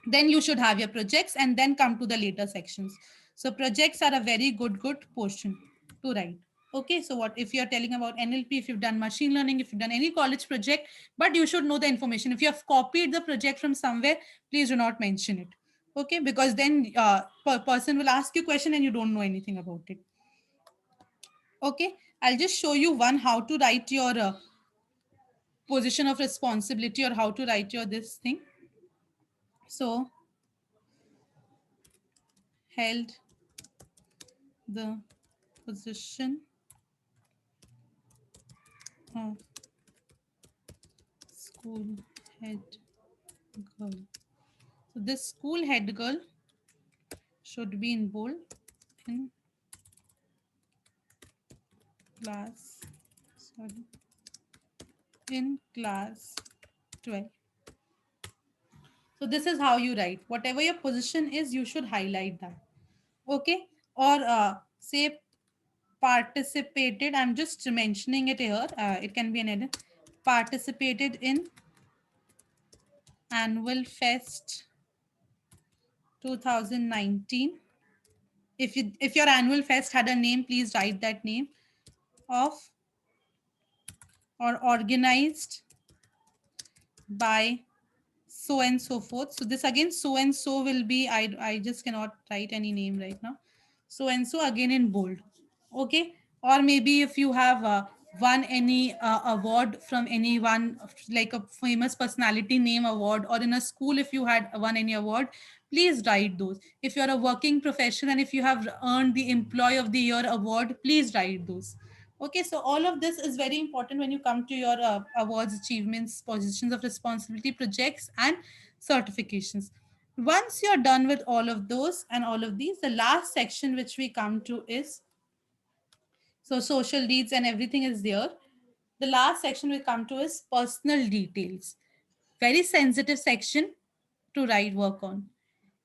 then you should have your projects and then come to the later sections. So projects are a very good portion to write. Okay, so what if you're telling about NLP, if you've done machine learning, if you've done any college project, but you should know the information. If you have copied the project from somewhere, please do not mention it. Okay, because then person will ask you question and you don't know anything about it. Okay, I'll just show you one how to write your position of responsibility or how to write your this thing. So held the position of school head girl. So this school head girl should be in bold in class, sorry, in class 12. So this is how you write. Whatever your position is, you should highlight that. Okay. Or say participated. I'm just mentioning it here. It can be an edit. Participated in annual fest 2019. If your annual fest had a name, please write that name of or organized by so and so forth. So this again, so and so will be, I just cannot write any name right now. So and so again in bold. Okay. Or maybe if you have won any award from anyone, like a famous personality name award, or in a school, if you had won any award, please write those. If you're a working professional and if you have earned the Employee of the Year award, please write those. Okay, so all of this is very important when you come to your awards, achievements, positions of responsibility, projects, and certifications. Once you're done with all of those and all of these, the last section which we come to is so social needs and everything is there. The last section we come to is personal details. Very sensitive section to write work on.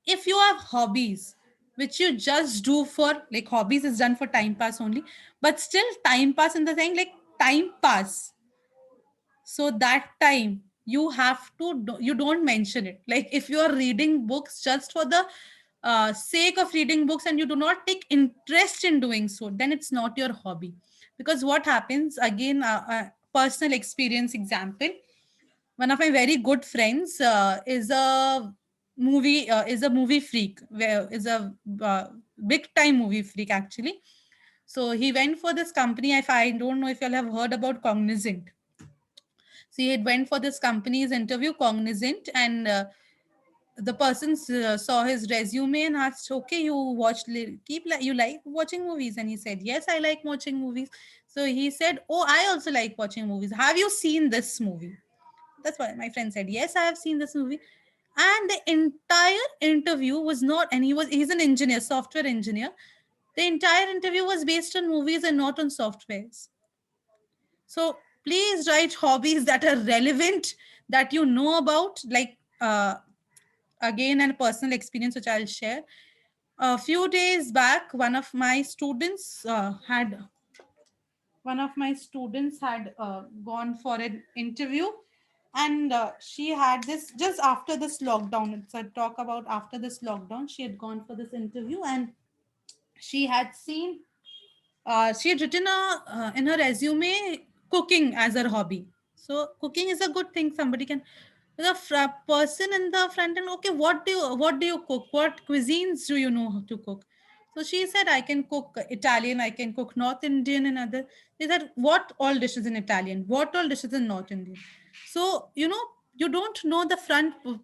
If you have hobbies which you just do for like hobbies is done for time pass only, but still time pass in the thing like time pass, so that time you have to you don't mention it. Like if you are reading books just for the sake of reading books and you do not take interest in doing so, then it's not your hobby. Because what happens again, personal experience example, one of my very good friends is a movie freak, where is a big time movie freak actually. So he went for this company. If I don't know if you'll have heard about Cognizant. So he had went for this company's interview, Cognizant, and the person saw his resume and asked, "Okay, you watch, you like watching movies?" And he said, "Yes, I like watching movies." So he said, "Oh, I also like watching movies. Have you seen this movie?" That's why my friend said, "Yes, I have seen this movie." And the entire interview was not, and he's an engineer, software engineer. The entire interview was based on movies and not on softwares. So please write hobbies that are relevant, that you know about, like again, and personal experience which I'll share. A few days back, one of my students had gone for an interview, and she had this just after this lockdown. It's a talk about after this lockdown. She had gone for this interview, and she had seen she had written in her resume cooking as her hobby. So cooking is a good thing. Somebody can, the person in the front end. Okay, what do you cook? What cuisines do you know how to cook? So she said, I can cook Italian, I can cook North Indian, and other. They said, what all dishes in Italian? What all dishes in North Indian? So you don't know the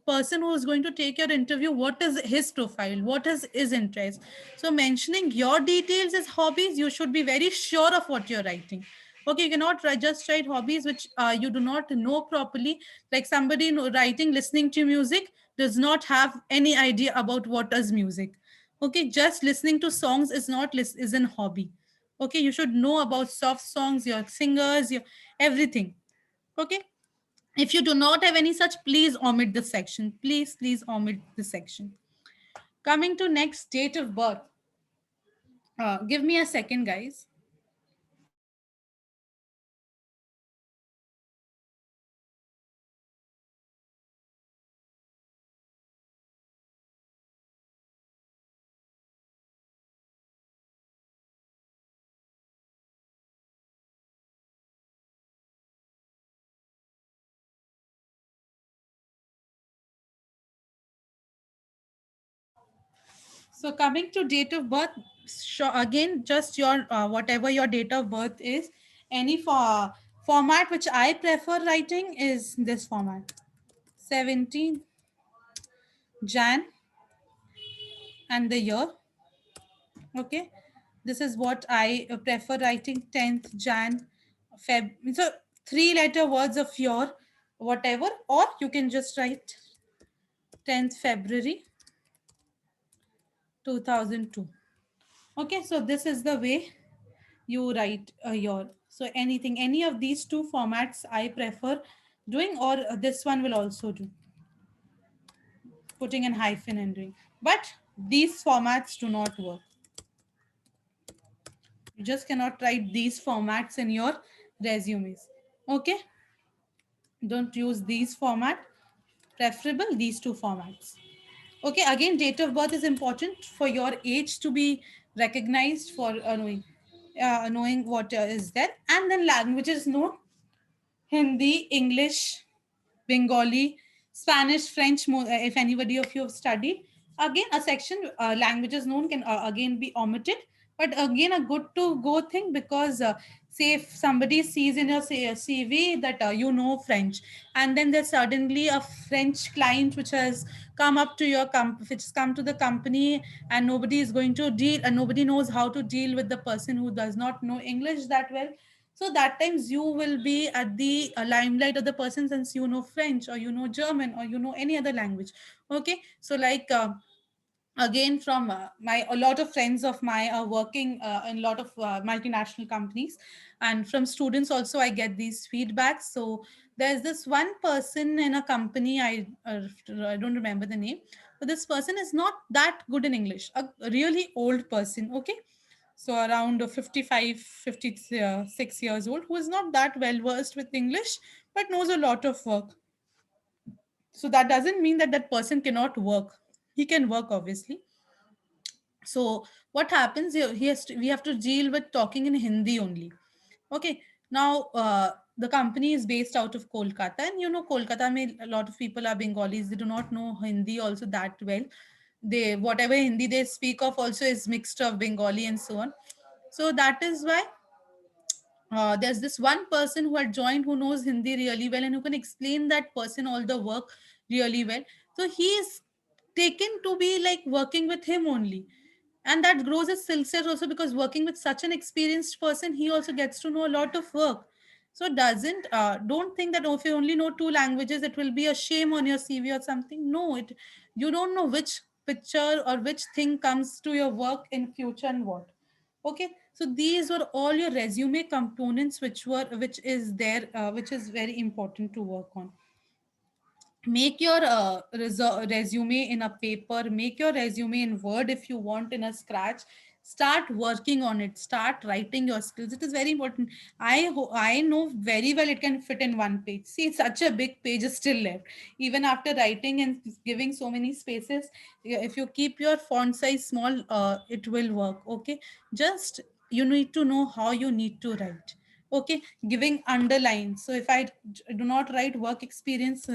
person who is going to take your interview, what is his profile, what is his interest. So mentioning your details as hobbies, you should be very sure of what you're writing. Okay, you cannot just write hobbies which you do not know properly. Like somebody writing listening to music does not have any idea about what is music. Okay, just listening to songs is not is an hobby. Okay, you should know about soft songs, your singers, your everything. Okay, if you do not have any such, please omit this section. Please omit this section. Coming to next, date of birth. Give me a second, guys. So coming to date of birth, again, just your whatever your date of birth is, any format which I prefer writing is this format: 17 Jan and the year. Okay, this is what I prefer writing: 10th Jan, Feb. So three-letter words of your whatever, or you can just write 10th February 2002. Okay, so this is the way you write your, so anything, any of these two formats I prefer doing, or this one will also do, putting an hyphen and doing. But these formats do not work. You just cannot write these formats in your resumes. Okay, don't use these format, preferable these two formats. Okay, again, date of birth is important for your age to be recognized, for knowing what is there. And then languages known: Hindi, English, Bengali, Spanish, French. If anybody of you have studied, again a section, languages known, can again be omitted. But again, a good to go thing, because say if somebody sees in your CV that you know French, and then there's suddenly a French client which has come up to your which has come to the company, and nobody is going to deal, and nobody knows how to deal with the person who does not know English that well. So that times you will be at the limelight of the person, since you know French, or you know German, or you know any other language. Okay, so like again, from my a lot of friends of mine are working in a lot of multinational companies, and from students also I get these feedbacks. So there's this one person in a company, I don't remember the name, but this person is not that good in English, a really old person. Okay, so around 55, 56 years old, who is not that well versed with English, but knows a lot of work. So that doesn't mean that that person cannot work. He can work, obviously. So what happens, we have to deal with talking in Hindi only. Okay, now the company is based out of Kolkata, and Kolkata mein a lot of people are Bengalis. They do not know Hindi also that well. They, whatever Hindi they speak of also is mixed of Bengali and so on. So that is why there's this one person who had joined, who knows Hindi really well, and who can explain that person all the work really well. So he is taken to be like working with him only. And that grows his skill set also, because working with such an experienced person, he also gets to know a lot of work. So doesn't don't think that, oh, if you only know two languages, it will be a shame on your CV or something. No, it, you don't know which picture or which thing comes to your work in future and what. Okay, So these were all your resume components, which is there, which is very important to work on. Make your resume in a paper, make your resume in Word if you want, in a Scratch. Start working on it, start writing your skills. It is very important. I know very well it can fit in one page. See, such a big page is still left even after writing and giving so many spaces. If you keep your font size small, it will work. Okay, just you need to know how you need to write. Okay, giving underline. So if I do not write work experience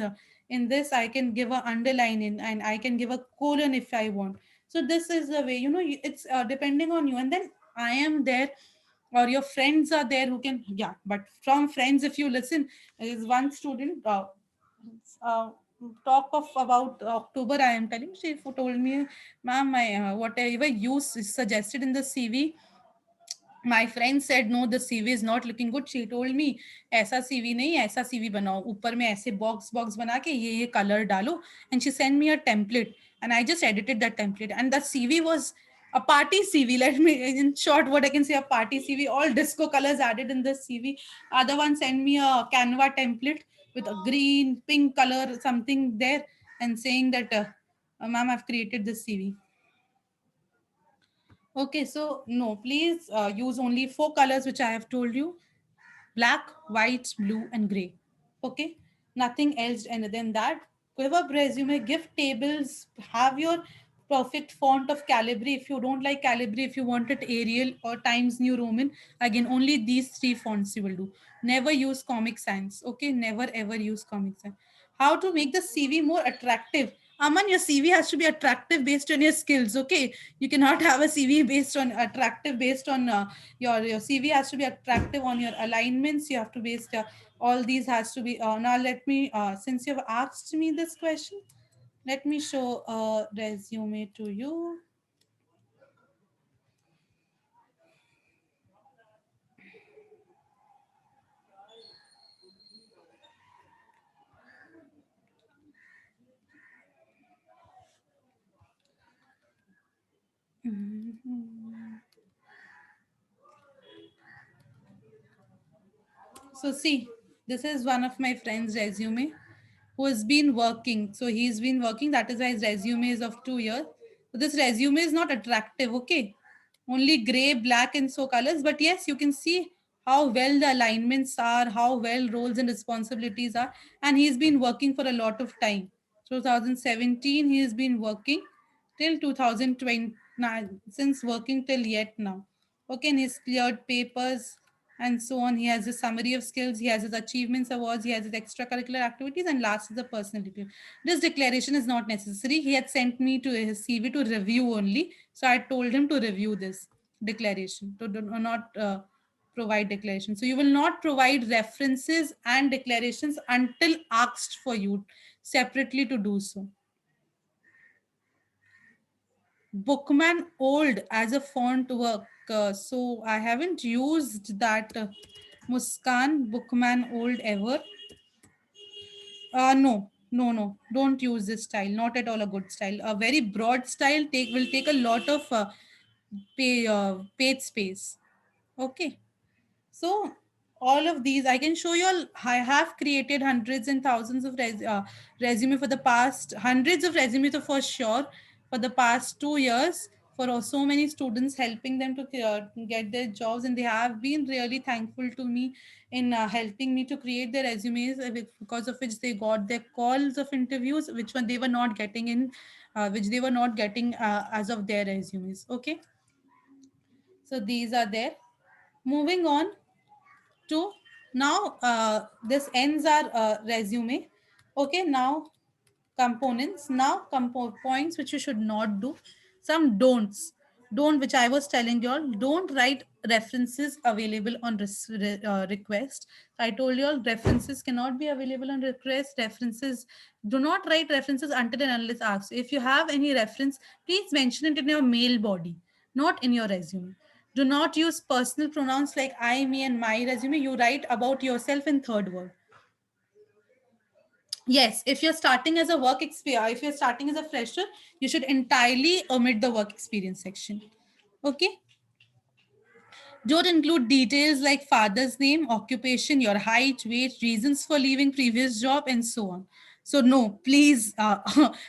in this, I can give a underline in, and I can give a colon if I want. So this is the way, it's depending on you. And then I am there, or your friends are there who can, yeah. But from friends, if you listen, there is one student, uh, talk of about October, I am telling, she told me, ma'am, my whatever you suggested in the CV, my friend said no, the CV is not looking good. She told me ऐसा CV नहीं, ऐसा CV बनाओ, ऊपर में ऐसे box box बना के ये color डालो. And she sent me a template, and I just edited that template, and the CV was a party CV. Let me, in short, what I can say, a party CV, all disco colors added in the CV. Other one sent me a Canva template with a green pink color something there, and saying that ma'am, I've created this CV. Okay, so no, please use only four colors which I have told you: black, white, blue, and gray. Okay, nothing else other than that. Give up resume, give tables, have your perfect font of Calibri. If you don't like Calibri, if you want it Arial or Times New Roman, again, only these three fonts you will do. Never use Comic Sans. Okay, never ever use Comic Sans. How to make the CV more attractive? Aman, your CV has to be attractive based on your skills. Okay, you cannot have a CV based on attractive based on your CV has to be attractive on your alignments. You have to base all these has to be. Now let me, since you've asked me this question, let me show a resume to you. Mhm. So see, this is one of my friend's resume who has been working. So he's been working. That is why his resume is of 2 years. So this resume is not attractive. Okay, only gray, black, and so colors. But yes, you can see how well the alignments are, how well roles and responsibilities are, and he's been working for a lot of time. 2017, he has been working till 2029, since working till yet now. Okay, and he's cleared papers and so on. He has a summary of skills, he has his achievements awards, he has his extracurricular activities, and last is the personal detail. This declaration is not necessary. He had sent me to his CV to review only. So I told him to review this declaration, to do not provide declaration. So you will not provide references and declarations until asked for you separately to do so. Bookman Old as a font work. So I haven't used that Muskan Bookman Old ever. No, no, no. Don't use this style. Not at all a good style. A very broad style take a lot of page space. Okay. So all of these, I can show you all. I have created hundreds and thousands of resume for the past, hundreds of resumes for sure, for the past 2 years, for so many students, helping them to get their jobs, and they have been really thankful to me in helping me to create their resumes, because of which they got their calls of interviews, which one they were not getting in, which they were not getting as of their resumes. Okay, so these are there. Moving on to now, this ends our resume. Okay, now components, now points which you should not do. Some don't, which I was telling you all, don't write references available on request. So I told you all, references cannot be available on request. References, do not write references until and unless asked. If you have any reference, please mention it in your mail body, not in your resume. Do not use personal pronouns like I, me, and my resume. You write about yourself in third word. Yes, if you're starting as a work experience, if you're starting as a fresher, you should entirely omit the work experience section. Okay. Don't include details like father's name, occupation, your height, weight, reasons for leaving previous job, and so on. So no, please.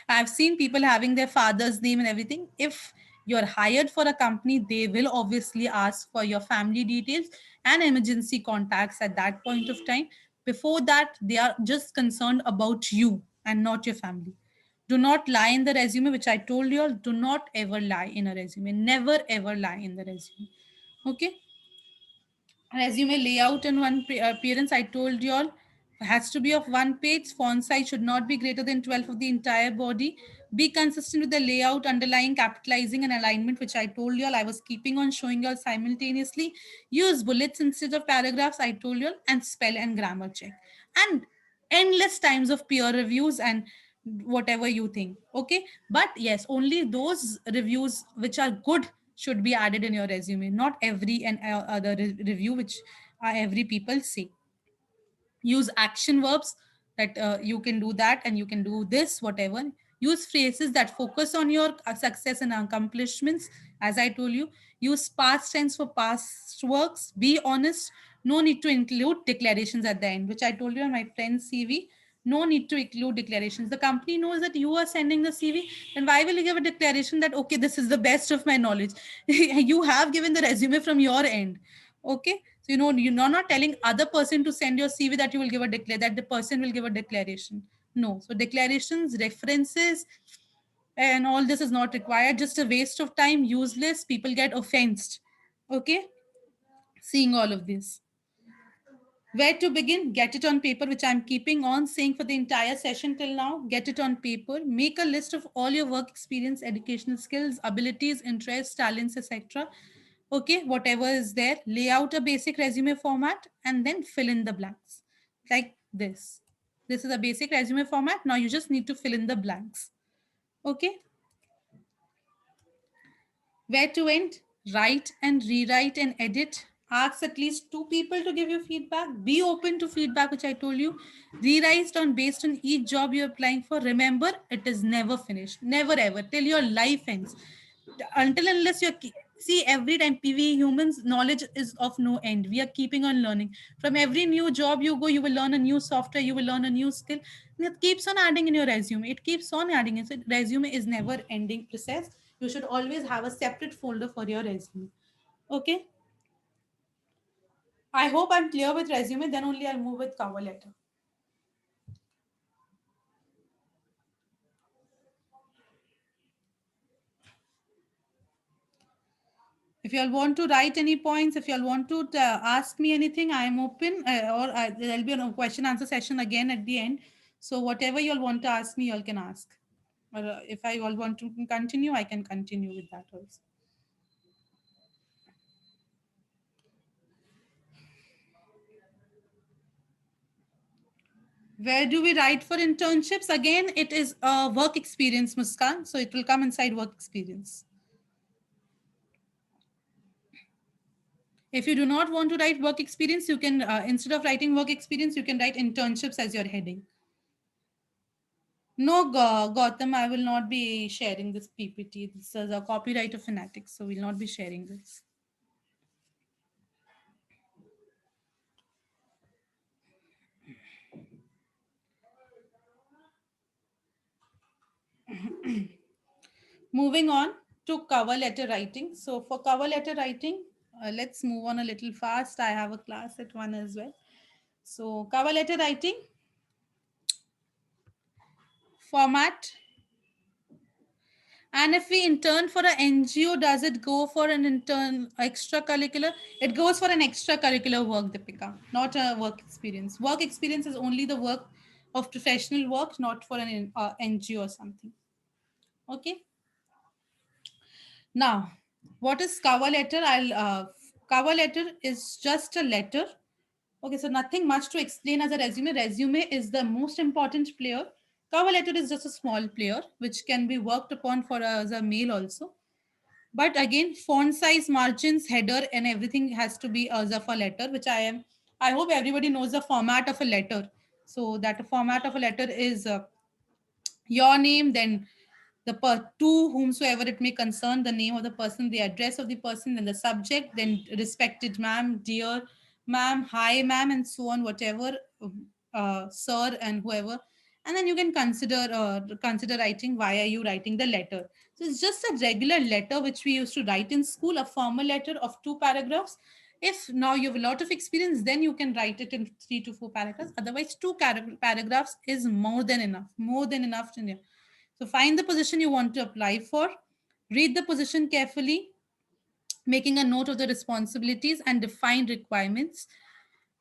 I've seen people having their father's name and everything. If you're hired for a company, they will obviously ask for your family details and emergency contacts at that point of time. Before that, they are just concerned about you and not your family. Do not lie in the resume, which I told you all. Do not ever lie in a resume. Never ever lie in the resume. Okay. Resume layout and one appearance, I told you all, has to be of one page. Font size should not be greater than 12 of the entire body. Be consistent with the layout, underlying, capitalizing, and alignment, which I told you all. I was keeping on showing you all simultaneously. Use bullets instead of paragraphs, I told you all, and spell and grammar check. And endless times of peer reviews and whatever you think. Okay. But yes, only those reviews which are good should be added in your resume, not every and other review which every people say. Use action verbs, that you can do that and you can do this, whatever. Use phrases that focus on your success and accomplishments, as I told you. Use past tense for past works. Be honest. No need to include declarations at the end, which I told you on my friend's CV. No need to include declarations. The company knows that you are sending the CV, then why will you give a declaration that, okay, this is the best of my knowledge? You have given the resume from your end. Okay. So you're not telling other person to send your CV that you will give a declare that the person will give a declaration. No. So declarations, references, and all this is not required. Just a waste of time, useless. People get offended. Okay. Seeing all of this. Where to begin? Get it on paper, which I'm keeping on saying for the entire session till now. Get it on paper. Make a list of all your work experience, educational skills, abilities, interests, talents, etc. Okay, whatever is there. Lay out a basic resume format and then fill in the blanks like this. This is a basic resume format. Now you just need to fill in the blanks. Okay. Where to end? Write and rewrite and edit. Ask at least two people to give you feedback. Be open to feedback, which I told you. Rewrite on based on each job you're applying for. Remember, it is never finished. Never ever. Till your life ends. Until unless you're see every time PV humans knowledge is of no end. We are keeping on learning. From every new job you go, you will learn a new software, you will learn a new skill. And it keeps on adding in your resume. It keeps on adding it. So resume is never ending process. You should always have a separate folder for your resume. Okay. I hope I'm clear with resume. Then only I'll move with cover letter. If you all want to write any points, if you all want to ask me anything, I am open. There'll be a question answer session again at the end. So whatever you all want to ask me, you all can ask. Or if I all want to continue, I can continue with that also. Where do we write for internships? Again, it is a work experience, Muskan. So it will come inside work experience. If you do not want to write work experience, you can, instead of writing work experience, you can write internships as your heading. No, Gautam, I will not be sharing this PPT. This is a copyright of Fanatics, so we'll not be sharing this. Moving on to cover letter writing. So for cover letter writing, let's move on a little fast. I have a class at 1 as well. So cover letter writing, format. And if we intern for an NGO, does it go for an intern extracurricular? It goes for an extracurricular work, Deepika, not a work experience. Work experience is only the work of professional work, not for an NGO or something. Okay. Now, what is cover letter? Cover letter is just a letter. Okay, so nothing much to explain as a resume. Resume is the most important player. Cover letter is just a small player which can be worked upon for as a mail also. But again, font size, margins, header, and everything has to be as of a letter, which I hope everybody knows the format of a letter. So that the format of a letter is your name, then to whomsoever it may concern, the name of the person, the address of the person, then the subject, then respected ma'am, dear ma'am, hi ma'am, and so on, whatever, sir, and whoever. And then you can consider writing, why are you writing the letter. So it's just a regular letter which we used to write in school, a formal letter of 2 paragraphs. If now you have a lot of experience, then you can write it in 3 to 4 paragraphs. Otherwise, paragraphs is more than enough to. So find the position you want to apply for, read the position carefully, making a note of the responsibilities and define requirements.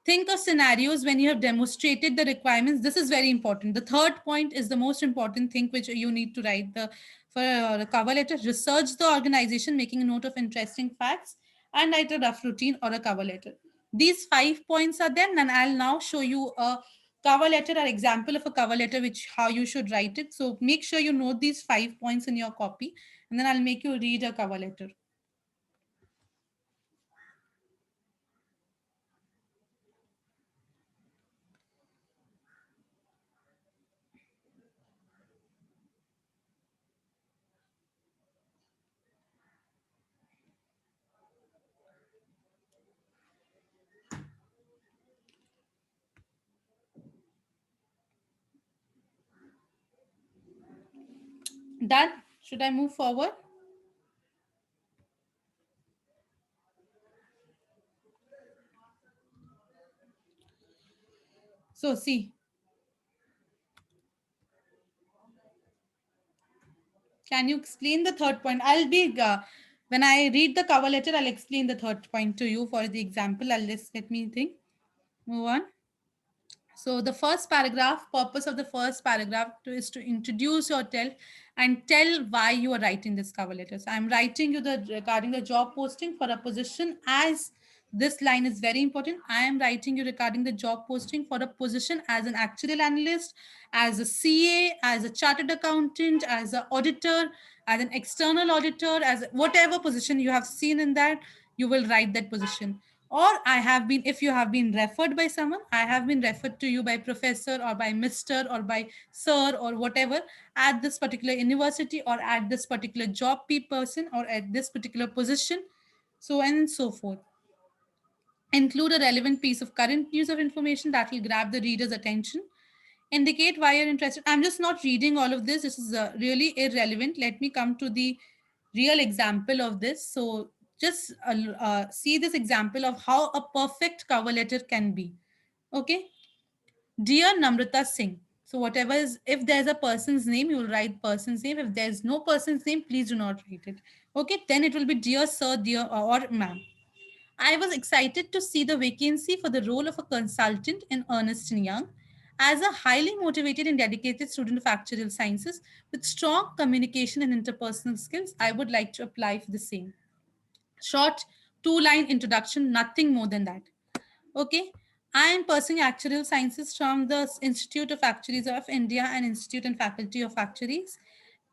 Think of scenarios when you have demonstrated the requirements. This is very important. The third point is the most important thing which you need to write the for a cover letter. Research the organization, making a note of interesting facts, and write a rough routine or a cover letter. These 5 points are there, and I'll now show you a cover letter or example of a cover letter, which how you should write it. So make sure you note these 5 points in your copy, and then I'll make you read a cover letter. Done. Should I move forward? So see, can you explain the third point? When I read the cover letter, I'll explain the third point to you for the example. I'll just let me think. Move on. So the first paragraph, purpose of the first paragraph is to introduce yourself and tell why you are writing this cover letter. So I'm writing you the regarding the job posting for a position, as this line is very important. I am writing you regarding the job posting for a position as an actuarial analyst, as a CA, as a chartered accountant, as an auditor, as an external auditor, as whatever position you have seen in that, you will write that position. Or I have been, if you have been referred by someone, I have been referred to you by professor or by Mr. or by sir or whatever at this particular university or at this particular job person or at this particular position, so on and so forth. Include a relevant piece of current news of information that will grab the reader's attention. Indicate why you're interested. I'm just not reading all of this. This is really irrelevant. Let me come to the real example of this. So just see this example of how a perfect cover letter can be. Okay. Dear Namrata Singh. So whatever is, if there's a person's name, you will write person's name. If there's no person's name, please do not write it. Okay. Then it will be dear sir, dear or ma'am. I was excited to see the vacancy for the role of a consultant in Ernst& Young. As a highly motivated and dedicated student of actuarial sciences with strong communication and interpersonal skills, I would like to apply for the same. Short 2-line introduction, nothing more than that. Okay. I am pursuing actuarial sciences from the Institute of Actuaries of India and Institute and Faculty of Actuaries.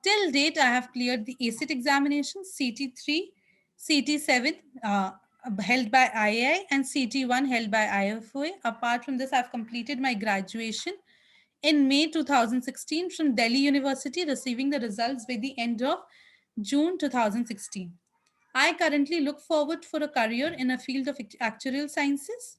Till date, I have cleared the ACIT examination, CT3, CT7 held by IAI, and CT1 held by IFOA. Apart from this, I've completed my graduation in May 2016 from Delhi University, receiving the results by the end of June 2016. I currently look forward for a career in a field of actuarial sciences.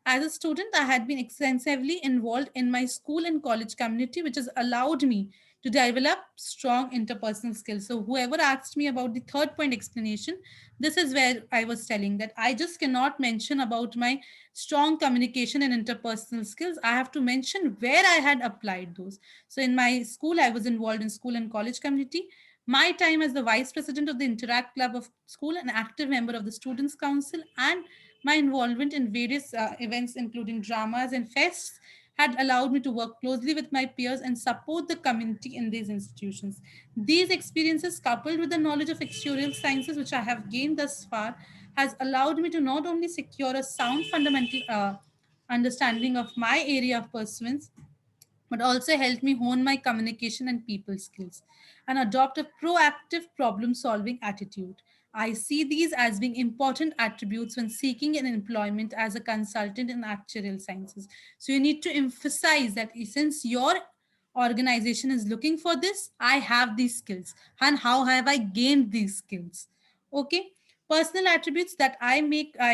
As a student, I had been extensively involved in my school and college community, which has allowed me to develop strong interpersonal skills. So, whoever asked me about the third point explanation, this is where I was telling that I just cannot mention about my strong communication and interpersonal skills. I have to mention where I had applied those. So, in my school, I was involved in school and college community. My time as the vice president of the Interact Club of School, an active member of the Students' Council, and my involvement in various events, including dramas and fests, had allowed me to work closely with my peers and support the community in these institutions. These experiences, coupled with the knowledge of actuarial sciences which I have gained thus far, has allowed me to not only secure a sound fundamental understanding of my area of pursuance, but also helped me hone my communication and people skills and adopt a proactive problem solving attitude. I see these as being important attributes when seeking an employment as a consultant in actuarial sciences. So you need to emphasize that since your organization is looking for this, I have these skills, and how have I gained these skills. Okay. Personal attributes that I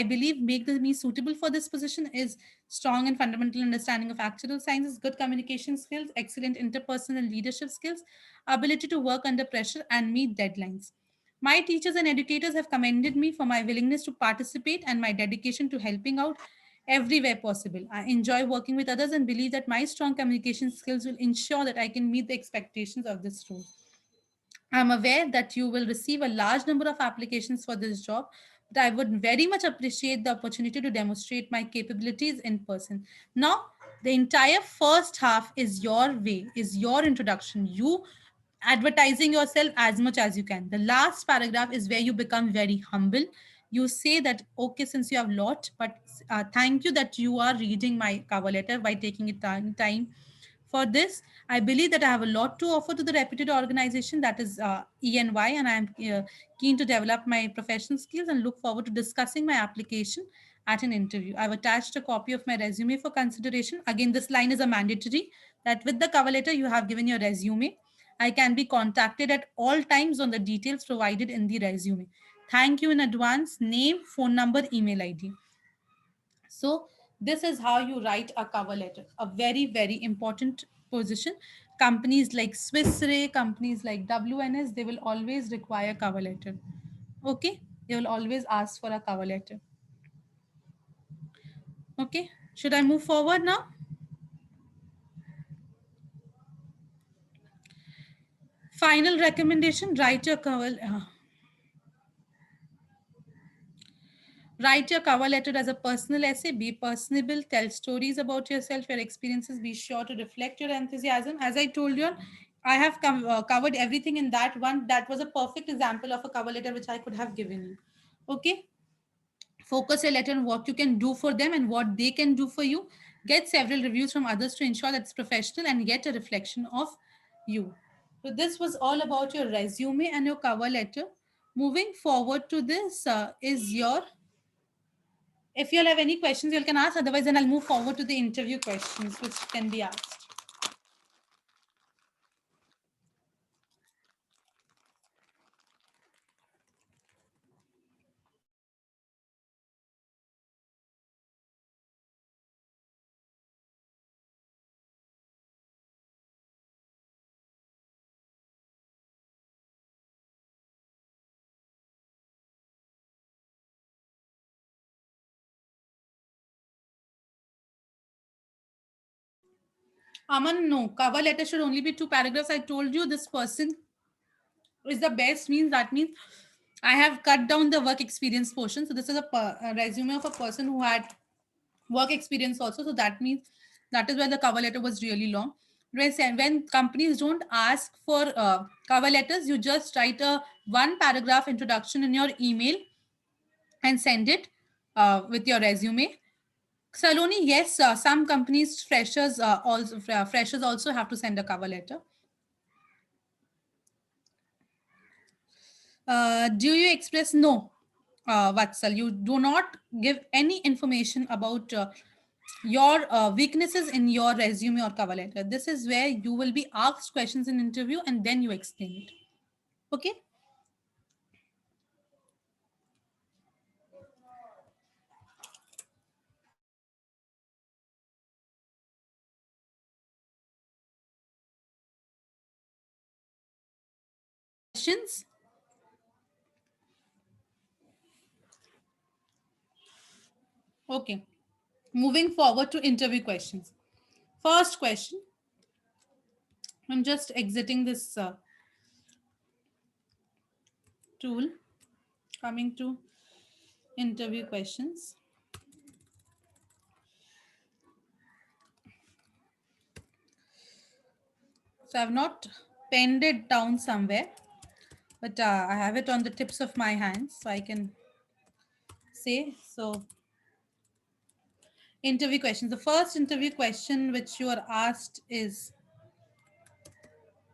believe make me suitable for this position is strong and fundamental understanding of actual sciences, good communication skills, excellent interpersonal leadership skills, ability to work under pressure and meet deadlines. My teachers and educators have commended me for my willingness to participate and my dedication to helping out everywhere possible. I enjoy working with others and believe that my strong communication skills will ensure that I can meet the expectations of this role. I'm aware that you will receive a large number of applications for this job, but I would very much appreciate the opportunity to demonstrate my capabilities in person. Now, the entire first half is your way, is your introduction. You advertising yourself as much as you can. The last paragraph is where you become very humble. You say that, okay, since you have lot, but thank you that you are reading my cover letter by taking it time for this. I believe that I have a lot to offer to the reputed organization, that is ENY, and I am keen to develop my professional skills and look forward to discussing my application at an interview. I've attached a copy of my resume for consideration. Again, this line is a mandatory, that with the cover letter, you have given your resume. I can be contacted at all times on the details provided in the resume. Thank you in advance. Name, phone number, email ID. So this is how you write a cover letter, a very, very important position. Companies like Swiss Re, companies like WNS, they will always require cover letter. Okay, they will always ask for a cover letter. Okay, should I move forward now? Final recommendation: write your cover letter as a personal essay. Be personable. Tell stories about yourself, your experiences. Be sure to reflect your enthusiasm. As I told you, I have covered everything in that one. That was a perfect example of a cover letter which I could have given you. Okay. Focus your letter on what you can do for them and what they can do for you. Get several reviews from others to ensure that it's professional and get a reflection of you. So this was all about your resume and your cover letter. Moving forward to this is your, if you'll have any questions, you can ask. Otherwise, then I'll move forward to the interview questions, which can be asked. Aman, no. Cover letter should only be 2 paragraphs. I told you this person is the best, means that means I have cut down the work experience portion. So this is a resume of a person who had work experience also. So that means that is why the cover letter was really long. When companies don't ask for cover letters, you just write a 1 paragraph introduction in your email and send it with your resume. Saloni, yes, some companies freshers also have to send a cover letter. Do you express no, Vatsal? You do not give any information about your weaknesses in your resume or cover letter. This is where you will be asked questions in interview and then you explain it. Okay. Questions. Okay. Moving forward to interview questions. First question. I'm just exiting this tool. Coming to interview questions. So I've not penned it down somewhere, but I have it on the tips of my hands, so I can say. So interview questions. The first interview question which you are asked is,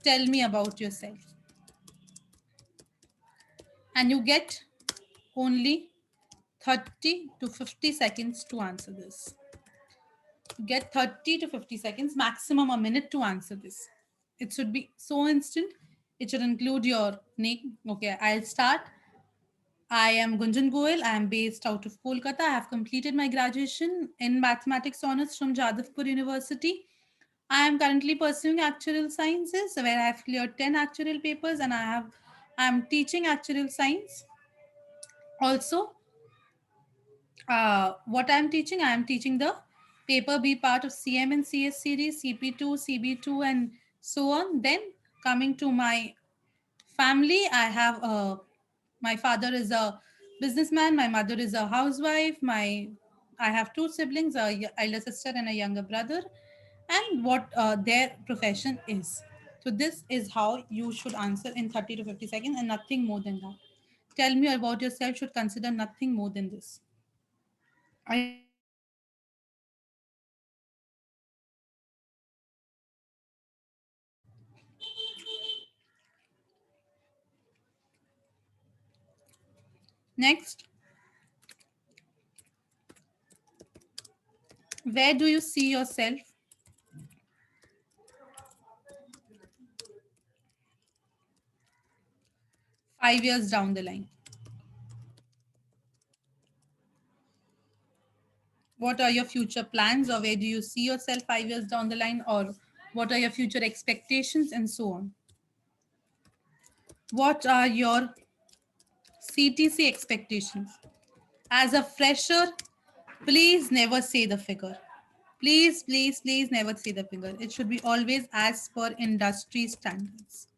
tell me about yourself. And you get only 30 to 50 seconds to answer this. You get 30 to 50 seconds, maximum a minute to answer this. It should be so instant. It should include your name. Okay, I'll start. I am Gunjan Goel. I am based out of Kolkata. I have completed my graduation in mathematics honors from Jadavpur University. I am currently pursuing actuarial sciences where I have cleared 10 actuarial papers and I am teaching actuarial science. Also, what I'm teaching, I am teaching the paper B part of CM and CS series, CP2, CB2, and so on. Then coming to my family, I have my father is a businessman, my mother is a housewife, my I have two siblings, elder sister and a younger brother, and what their profession is. So this is how you should answer in 30 to 50 seconds and nothing more than that. Tell me about yourself should consider nothing more than this. Are you ready? Next, where do you see yourself 5 years down the line? What are your future plans, or where do you see yourself 5 years down the line, or what are your future expectations, and so on? What are your CTC expectations? As a fresher, please never say the figure. Please, please, please never say the figure. It should be always as per industry standards.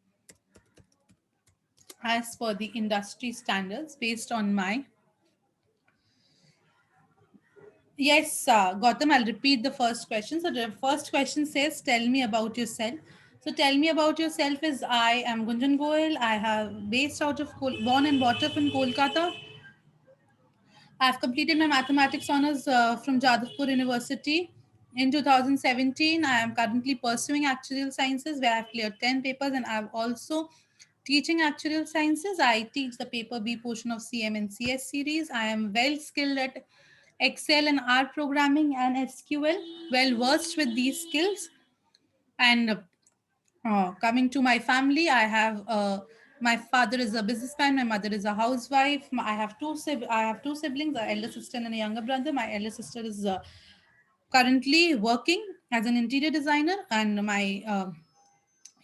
As per the industry standards based on my. Yes, Gautam, I'll repeat the first question. So the first question says, tell me about yourself. So tell me about yourself is I am Gunjan Goel. I have based out of born and brought up in Kolkata. I've completed my mathematics honors from Jadavpur University in 2017. I am currently pursuing actuarial sciences where I've cleared 10 papers and I'm also teaching actuarial sciences. I teach the paper B portion of CM and CS series. I am well skilled at Excel and R programming and SQL, well versed with these skills. And coming to my family, I have my father is a businessman, my mother is a housewife. I have two siblings, an elder sister and a younger brother. My elder sister is currently working as an interior designer, and my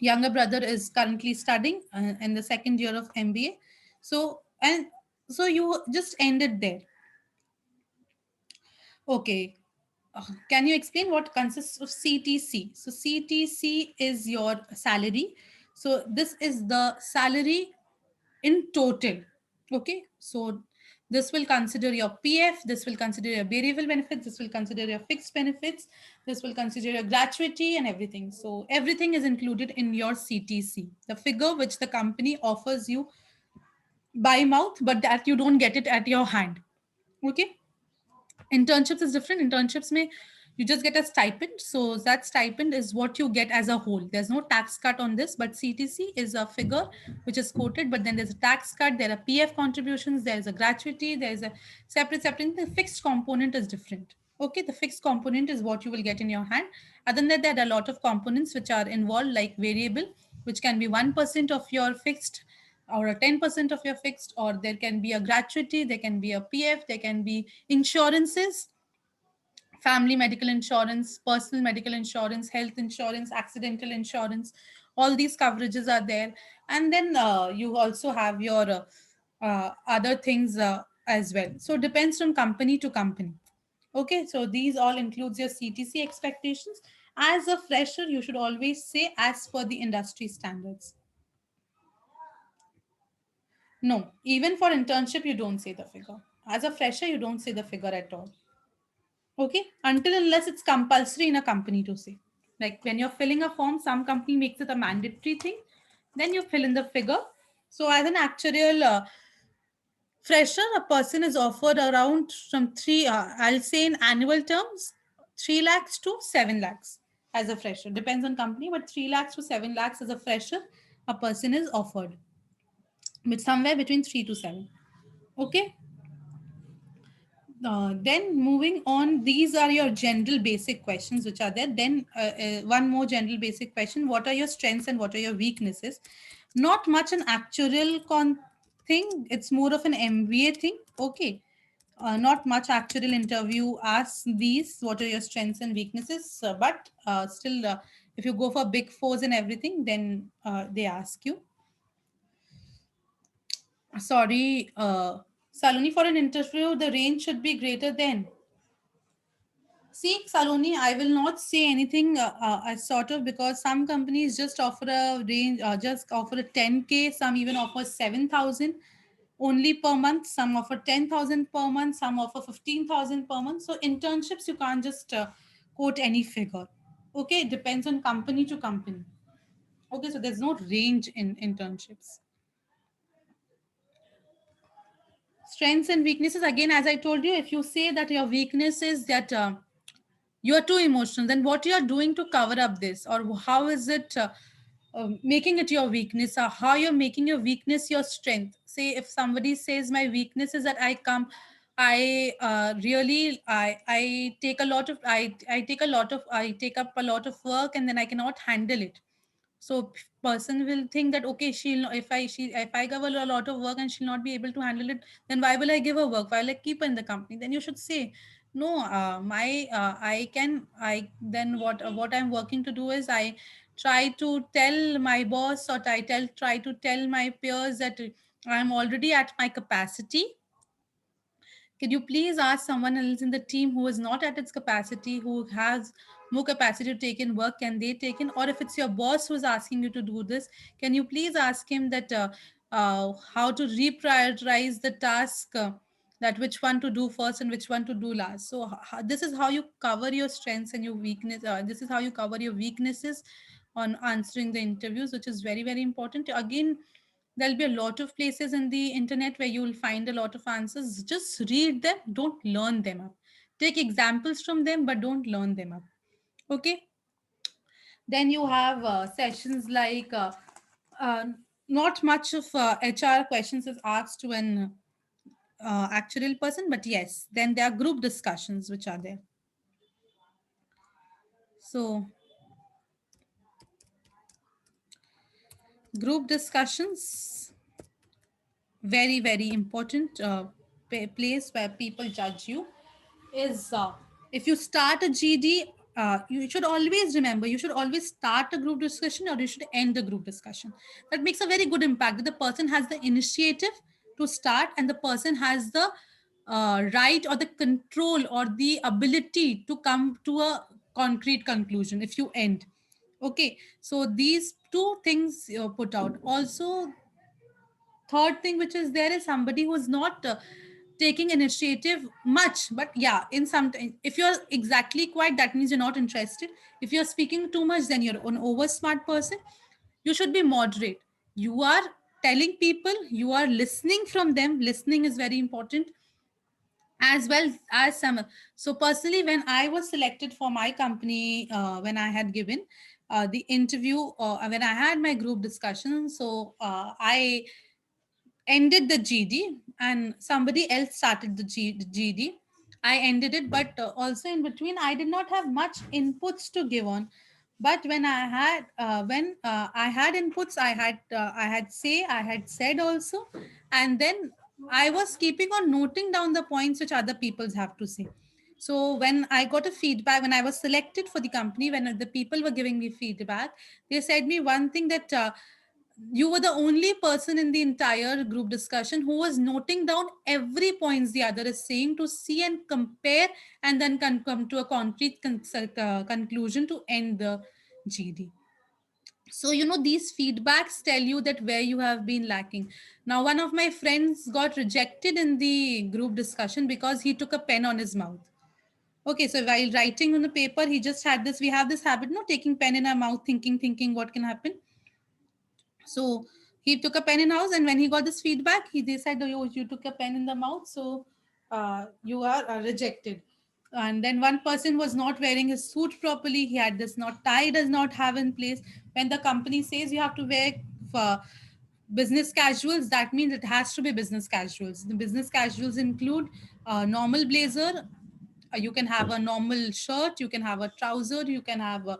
younger brother is currently studying in the second year of MBA. So you just ended there. Okay. Can you explain what consists of CTC? So CTC is your salary. So this is the salary in total. Okay. So this will consider your PF, this will consider your variable benefits, this will consider your fixed benefits, this will consider your gratuity and everything. So everything is included in your CTC, the figure which the company offers you by mouth, but that you don't get it at your hand. Okay. Internships is different. Internships may you just get a stipend, so that stipend is what you get as a whole. There's no tax cut on this, but CTC is a figure which is quoted, but then there's a tax cut, there are PF contributions, there's a gratuity, there's a separate. The fixed component is different. Okay, the fixed component is what you will get in your hand. Other than that, there are a lot of components which are involved, like variable, which can be 1% of your fixed or a 10% of your fixed, or there can be a gratuity, there can be a PF, there can be insurances, family medical insurance, personal medical insurance, health insurance, accidental insurance. All these coverages are there. And then you also have your other things as well. So it depends from company to company. Okay, so these all includes your CTC expectations. As a fresher, you should always say as per the industry standards. No, even for internship, you don't say the figure. As a fresher, you don't say the figure at all. Okay, until unless it's compulsory in a company to say. Like when you're filling a form, some company makes it a mandatory thing, then you fill in the figure. So as an actuarial fresher, a person is offered around from I'll say in annual terms, 3 lakhs to 7 lakhs as a fresher. Depends on company, but 3 lakhs to 7 lakhs as a fresher, a person is offered, with somewhere between 3 to 7. Okay, Then moving on, these are your general basic questions which are there. Then one more general basic question: what are your strengths and what are your weaknesses? Not much an actual thing. It's more of an MBA thing. Okay. Not much actual interview asks these. What are your strengths and weaknesses? But still, if you go for big fours and everything, then they ask you. Sorry, Saloni, for an interview, the range should be greater than. See, Saloni, I will not say anything as sort of, because some companies just offer a range, just offer a 10K, some even offer 7,000 only per month, some offer 10,000 per month, some offer 15,000 per month. So internships, you can't just quote any figure. Okay, it depends on company to company. Okay, so there's no range in internships. Strengths and weaknesses, again, as I told you, if you say that your weakness is that you are too emotional, then what you are doing to cover up this, or how is it making it your weakness, or how you're making your weakness your strength? Say if somebody says my weakness is that I take a lot of I take up a lot of work and then I cannot handle it. So person will think that, okay, she'll if I give her a lot of work and she'll not be able to handle it, then why will I give her work, why will I keep her in the company? Then you should say, no, my I can I then what I'm working to do is I try to tell my boss, or try to tell my peers that I'm already at my capacity. Can you please ask someone else in the team who is not at its capacity, who has more capacity to take in work? Can they take in? Or if it's your boss who is asking you to do this, can you please ask him that how to reprioritize the task, that which one to do first and which one to do last? So this is how you cover your strengths and your weakness. This is how you cover your weaknesses on answering the interviews, which is very, very important. Again, there'll be a lot of places in the internet where you will find a lot of answers. Just read them, don't learn them up. Take examples from them, but don't learn them up. Okay. Then you have sessions like uh, not much of HR questions is asked to an actual person, but yes, then there are group discussions which are there. So group discussions, very, very important place where people judge you is if you start a GD, you should always remember, you should always start a group discussion or you should end the group discussion. That makes a very good impact, that the person has the initiative to start and the person has the right or the control or the ability to come to a concrete conclusion if you end. Okay, so these two things put out. Also, third thing which is there is somebody who's not taking initiative much, but yeah, in some if you're exactly quiet, that means you're not interested. If you're speaking too much, then you're an over smart person. You should be moderate. You are telling people, you are listening from them. Listening is very important, as well as some. So personally, when I was selected for my company, when I had given the interview, when I had my group discussion, so I ended the GD and somebody else started the GD. I ended it, but also in between, I did not have much inputs to give on. But when I had inputs, I had say, I had said also, and then I was keeping on noting down the points which other people's have to say. So when I got a feedback, when I was selected for the company, when the people were giving me feedback, they said me one thing that you were the only person in the entire group discussion who was noting down every points the other is saying to see and compare, and then come to a concrete conclusion to end the GD. So these feedbacks tell you that where you have been lacking. Now one of my friends got rejected in the group discussion because he took a pen on his mouth. Okay, so while writing on the paper, he just had this. We have this habit, no, taking pen in our mouth, thinking what can happen. So he took a pen in house, and when he got this feedback, they said, "Oh, you took a pen in the mouth, so you are rejected." And then one person was not wearing his suit properly. He had this not tie does not have in place. When the company says you have to wear Business casuals, that means it has to be business casuals. The business casuals include normal blazer, you can have a normal shirt, you can have a trouser, you can have a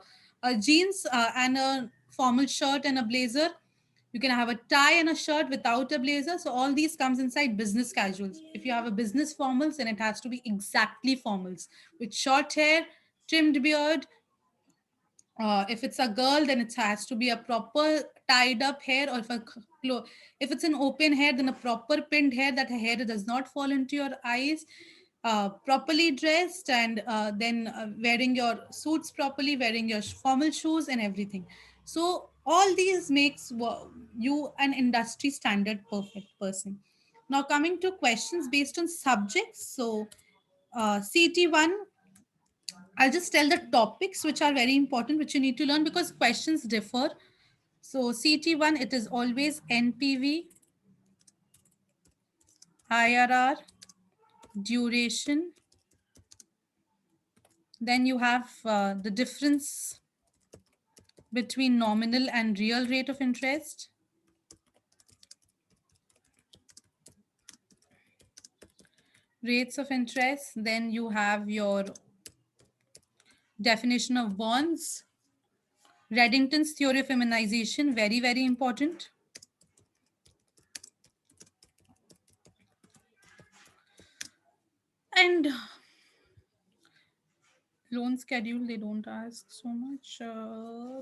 jeans and a formal shirt and a blazer, you can have a tie and a shirt without a blazer. So all these comes inside business casuals. If you have a business formals, then it has to be exactly formals with short hair, trimmed beard. If it's a girl, then it has to be a proper tied up hair, or if it's an open hair, then a proper pinned hair, that her hair does not fall into your eyes. Properly dressed, and then wearing your suits properly, wearing your formal shoes and everything. So all these makes you an industry standard perfect person. Now coming to questions based on subjects. So CT1, I'll just tell the topics which are very important, which you need to learn because questions differ. So CT1, it is always NPV, IRR, duration. Then you have the difference between nominal and real rate of interest. Rates of interest. Then you have your definition of bonds. Reddington's theory of immunization, very, very important. And loan schedule, they don't ask so much.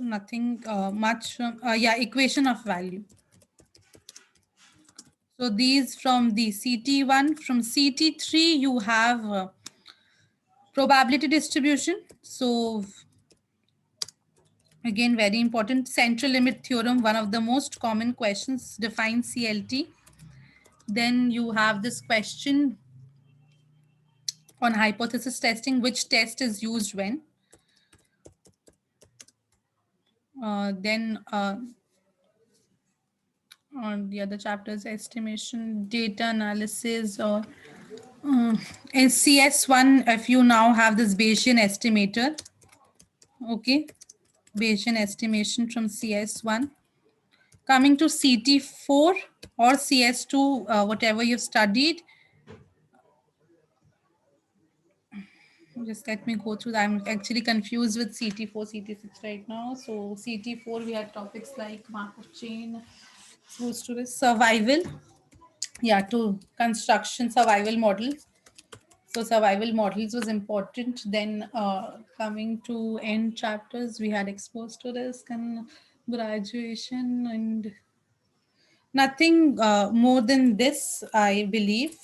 Nothing much. Yeah, equation of value. So these from the CT1. From CT3, you have probability distribution. So again, very important. Central limit theorem, one of the most common questions, define CLT. Then you have this question on hypothesis testing, which test is used when. Then on the other chapters, estimation, data analysis, or in CS1, if you now have this Bayesian estimator, okay, Bayesian estimation from CS1. Coming to CT4 or CS2, whatever you've studied, just let me go through that. I'm actually confused with CT4, CT6 right now. So CT4, we had topics like Markov chain, supposed to be survival, yeah, to construction survival models. So survival models was important. Then coming to end chapters, we had exposed to risk and graduation, and nothing more than this, I believe.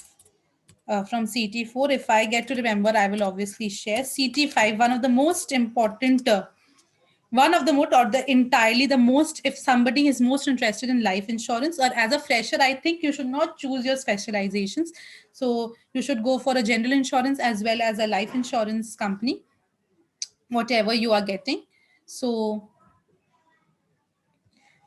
From CT4, if I get to remember, I will obviously share. CT5, one of the most important, one of the most, or the entirely the most, if somebody is most interested in life insurance, or as a fresher, I think you should not choose your specializations. So you should go for a general insurance as well as a life insurance company, whatever you are getting. So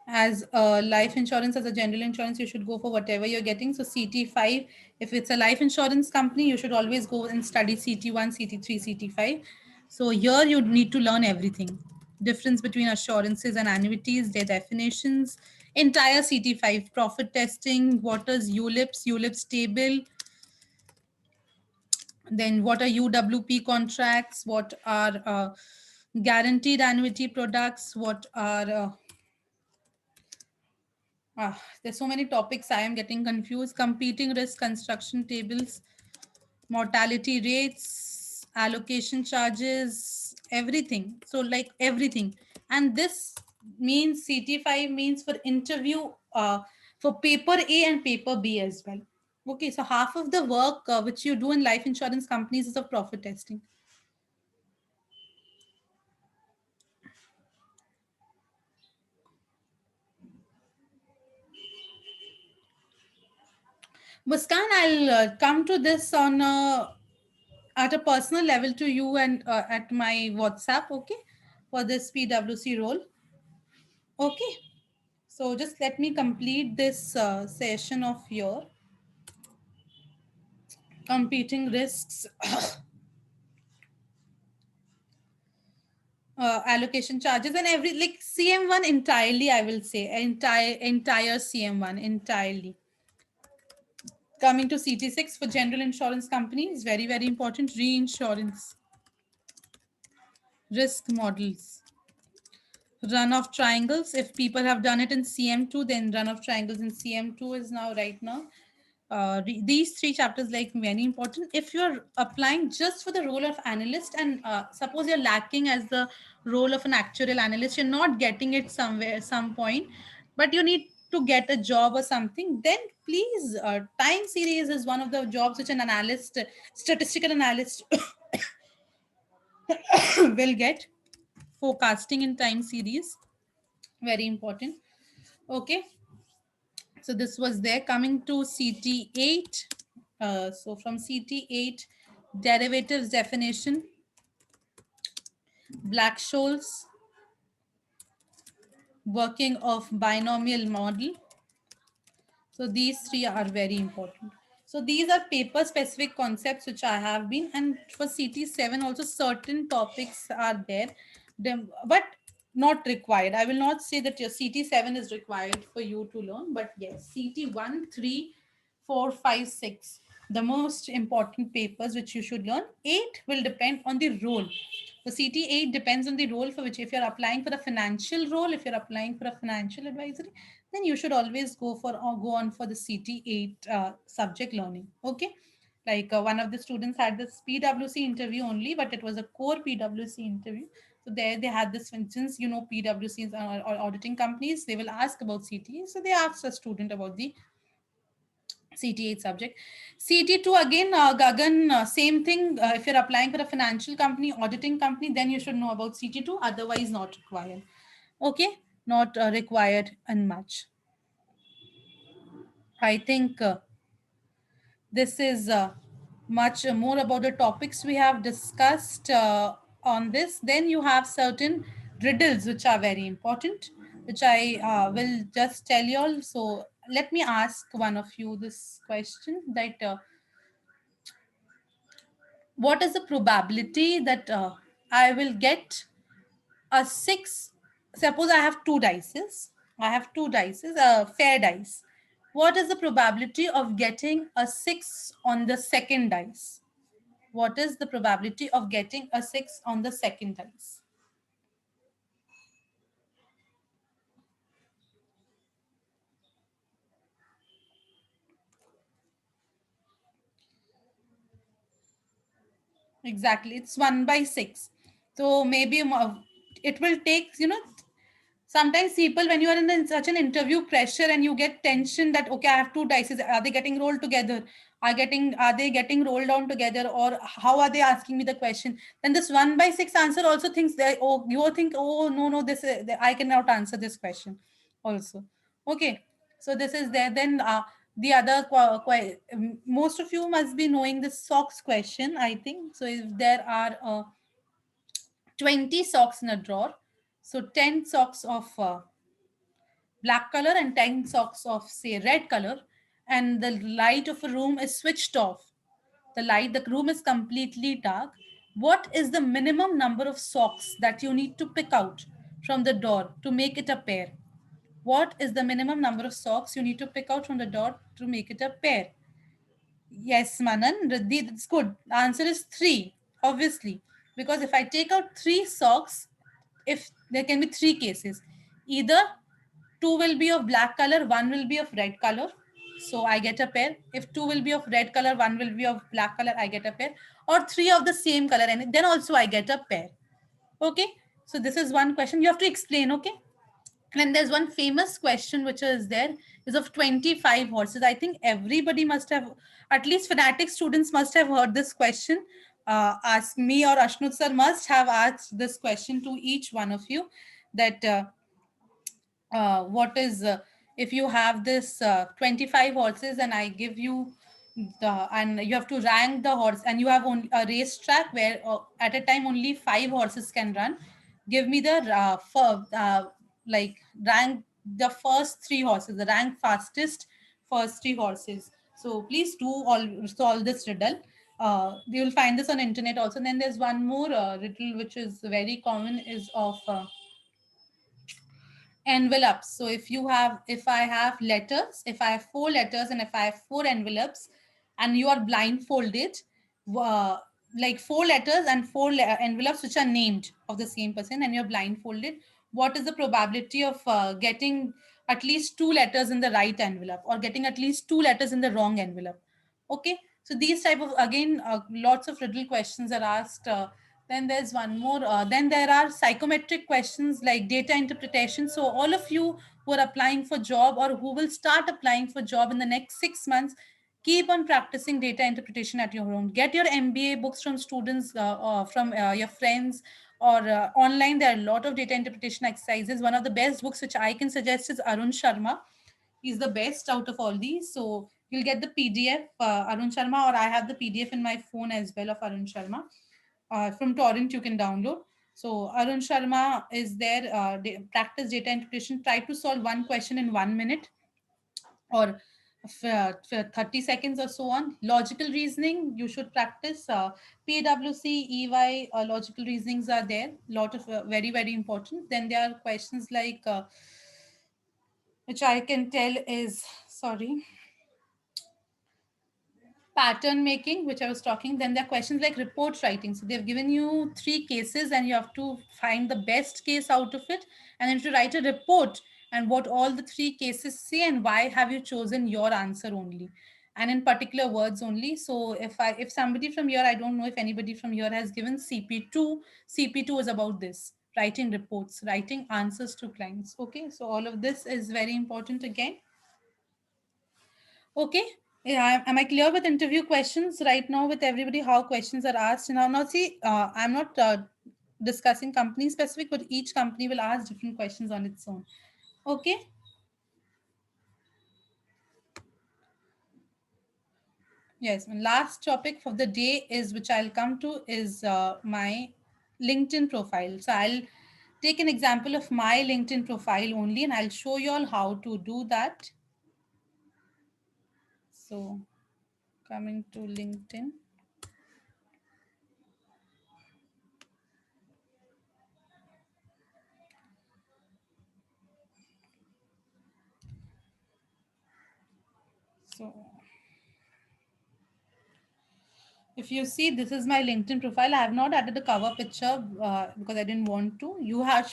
as a life insurance, as a general insurance, you should go for whatever you're getting. So CT5, if it's a life insurance company, you should always go and study CT1, CT3, CT5. So here you need to learn everything. Difference between assurances and annuities, their definitions, entire CT5, profit testing, what is ULIPs, ULIPs table, then what are UWP contracts, what are guaranteed annuity products, what are there's so many topics. I am getting confused. Competing risk construction tables, mortality rates, allocation charges, everything. So like everything. And this means CT5 means for interview for paper A and paper B as well. Okay, so half of the work which you do in life insurance companies is of profit testing. Muskan, I'll come to this on at a personal level to you and at my WhatsApp, okay, for this PWC role. Okay, so just let me complete this session of your competing risks. allocation charges and every, like CM1 entirely, I will say entire CM1 entirely. Coming to CT6 for general insurance companies, very very important. Reinsurance, risk models, run of triangles. If people have done it in CM2, then run of triangles in CM2 is now right now. These three chapters like very important. If you're applying just for the role of analyst, and suppose you're lacking as the role of an actuarial analyst, you're not getting it somewhere some point, but you need to get a job or something, then please, time series is one of the jobs which an analyst, statistical analyst will get. Forecasting in time series, very important. Okay, so this was there. Coming to CT8, so from CT8, derivatives definition, Black-Scholes, working of binomial model. So these three are very important. So these are paper specific concepts which I have been, and for CT7 also certain topics are there, but not required. I will not say that your CT7 is required for you to learn, but yes, CT1, 3, 4, 5, 6, the most important papers which you should learn. 8 will depend on the role. The CT8 depends on the role for which, if you're applying for a financial role, if you're applying for a financial advisory, then you should always go for or go on for the CT8 subject learning. Okay. Like one of the students had this PwC interview only, but it was a core PwC interview. So there they had this, for instance, PwCs or auditing companies, they will ask about CTA. So they asked a student about the CT8 subject. CT2 again, Gagan, same thing. If you're applying for a financial company, auditing company, then you should know about CT2. Otherwise, not required. Okay, not required and much. I think this is much more about the topics we have discussed on this. Then you have certain riddles which are very important, which I will just tell you all. So let me ask one of you this question, that what is the probability that I will get a 6? Suppose I have two dices. I have two dices, fair dice. What is the probability of getting a 6 on the second dice? What is the probability of getting a 6 on the second dice? Exactly, it's 1 by 6. So maybe it will take, sometimes people, when you are in such an interview pressure and you get tension that, okay, I have two dice, are they getting rolled together, are they getting rolled down together, or how are they asking me the question? Then this 1 by 6 answer also thinks that, oh, you think, oh, no, this I cannot answer this question also. Okay, so this is there. Then the other most of you must be knowing this socks question, I think. So if there are 20 socks in a drawer, so 10 socks of black color and 10 socks of, say, red color, and the light of a room is switched off, the room is completely dark, what is the minimum number of socks that you need to pick out from the door to make it a pair? What is the minimum number of socks you need to pick out from the door to make it a pair? Yes, Manan, Riddhi, that's good. The answer is 3, obviously. Because if I take out 3 socks, if there can be 3 cases, either 2 will be of black color, 1 will be of red color. So I get a pair. If 2 will be of red color, 1 will be of black color, I get a pair. Or 3 of the same color, and then also I get a pair. Okay. So this is one question. You have to explain, okay? And there's one famous question which is there, is of 25 horses. I think everybody must have, at least fanatic students must have heard this question. Ask me or Ashnut sir must have asked this question to each one of you, that what is if you have this 25 horses and I give you and you have to rank the horse, and you have only a racetrack where at a time only 5 horses can run. Give me the like rank the first 3 horses, the rank fastest first 3 horses. So please do all solve this riddle. You'll find this on internet also. And then there's one more riddle which is very common, is of envelopes. So if I have letters, if I have four letters and if I have four envelopes, and you are blindfolded, uh, like four letters and envelopes which are named of the same person, and you're blindfolded, what is the probability of getting at least two letters in the right envelope, or getting at least two letters in the wrong envelope? Okay, so these type of, again, lots of riddle questions are asked. Then there's one more. Then there are psychometric questions like data interpretation. So all of you who are applying for job, or who will start applying for job in the next 6 months, keep on practicing data interpretation at your home. Get your MBA books from students, from your friends, or online. There are a lot of data interpretation exercises. One of the best books which I can suggest is Arun Sharma. He's the best out of all these. So you'll get the PDF, Arun Sharma, or I have the PDF in my phone as well of Arun Sharma. From torrent you can download. So Arun Sharma is there. Practice data interpretation. Try to solve one question in 1 minute, or for 30 seconds or so on. Logical reasoning, you should practice. PwC, EY, logical reasonings are there. Lot of very, very important. Then there are questions like, which I can tell is, sorry, pattern making, which I was talking. Then there are questions like report writing. So they've given you three cases, and you have to find the best case out of it, and then to write a report, and what all the three cases say, and why have you chosen your answer only, and in particular words only. So if somebody from here, I don't know if anybody from here has given CP2. CP2 is about this: writing reports, writing answers to clients. Okay, so all of this is very important again. Okay. Yeah, am I clear with interview questions right now with everybody? How questions are asked now? Now, see, I'm not discussing company specific, but each company will ask different questions on its own. Okay. Yes. And last topic for the day is, which I'll come to, is my LinkedIn profile. So I'll take an example of my LinkedIn profile only, and I'll show you all how to do that. So coming to LinkedIn. So if you see, this is my LinkedIn profile. I have not added a cover picture because I didn't want to.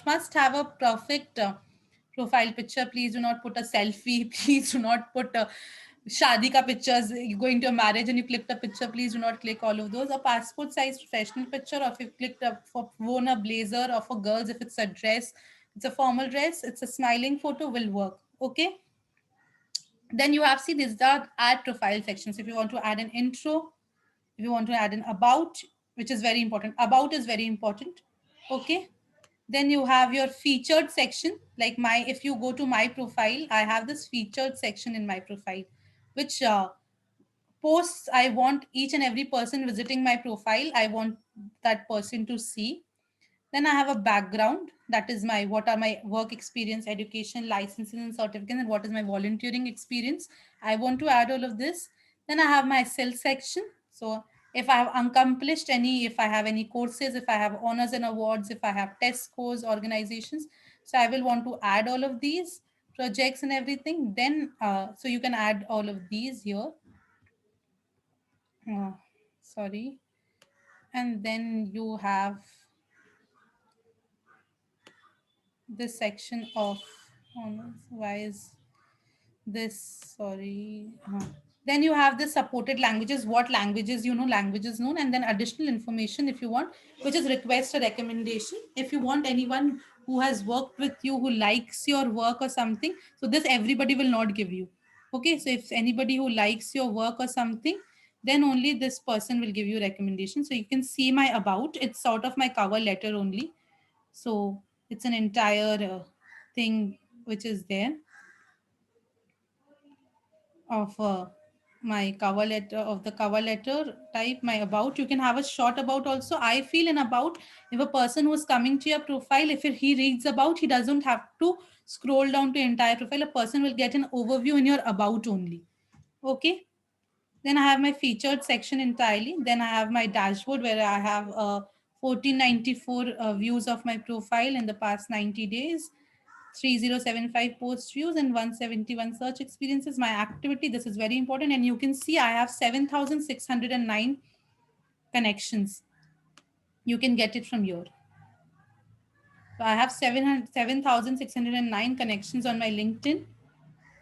Must have a perfect profile picture. Please do not put a selfie. Please do not put shadi ka pictures. You go into a marriage and you click the picture. Please do not click all of those. A passport size professional picture, or if you clicked up for worn a blazer, or for girls, if it's a dress, it's a formal dress, it's a smiling photo, will work. Okay. Then you have, see, these are add profile sections. If you want to add an intro, if you want to add an about, which is very important, about is very important. Okay. Then you have your featured section, like my, if you go to my profile, I have this featured section in my profile, which posts I want each and every person visiting my profile, I want that person to see. Then I have a background, that is my, what are my work experience, education, licenses and certificates, and what is my volunteering experience. I want to add all of this. Then I have my self section. So if I have accomplished any, if I have any courses, if I have honors and awards, if I have test scores, organizations, so I will want to add all of these projects and everything. Then so you can add all of these here. Uh, Sorry. And then you have this section of honors. Why is this, sorry, then you have the supported languages, what languages you know, languages known, and then additional information if you want, which is request a recommendation. If you want anyone who has worked with you, who likes your work or something, so this everybody will not give you. Okay, so if anybody who likes your work or something, then only this person will give you recommendation. So you can see my about, it's sort of my cover letter only. So it's an entire thing which is there of my cover letter, of the cover letter type. My about, you can have a short about also. I feel in about, if a person who's coming to your profile, if he reads about, he doesn't have to scroll down to entire profile. A person will get an overview in your about only. Okay. Then I have my featured section entirely. Then I have my dashboard where I have 1494 views of my profile in the past 90 days, 3075 post views, and 171 search experiences. My activity, this is very important. And you can see I have 7609 connections. You can get it from here. So I have 7,609 connections on my LinkedIn.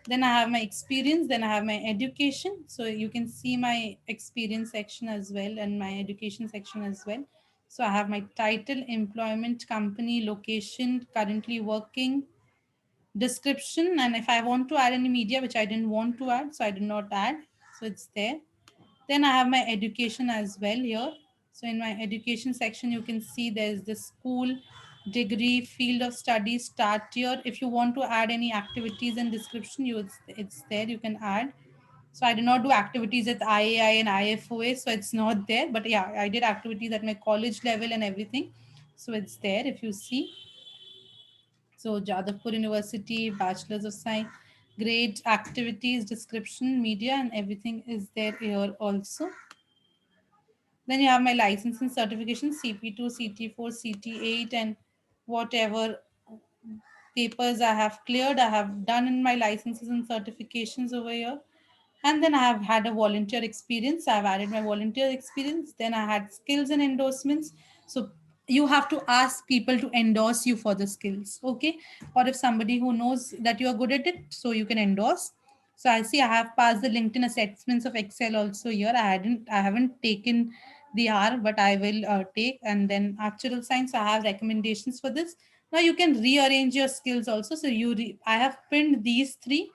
Then I have my experience, then I have my education. So you can see my experience section as well and my education section as well. So I have my title, employment, company, location, currently working, description, and if I want to add any media which I didn't want to add, so I did not add. So it's there. Then I have my education as well here. So in my education section, you can see there's the school, degree, field of study, start year. If you want to add any activities and description, it's there. You can add. So I did not do activities at IAI and IFOA, so it's not there. But yeah, I did activities at my college level and everything. So it's there if you see. So Jadavpur University, Bachelor's of Science, grade, activities, description, media, and everything is there here also. Then you have my license and certification, CP2, CT4, CT8, and whatever papers I have cleared, I have done in my licenses and certifications over here. And then I have had a volunteer experience. I've added my volunteer experience. Then I had skills and endorsements. So you have to ask people to endorse you for the skills, okay? Or if somebody who knows that you are good at it, so you can endorse. So I see I have passed the LinkedIn assessments of Excel also here. I haven't taken the R, but I will take. And then actuarial science, I have recommendations for this. Now you can rearrange your skills also. So I have pinned these three,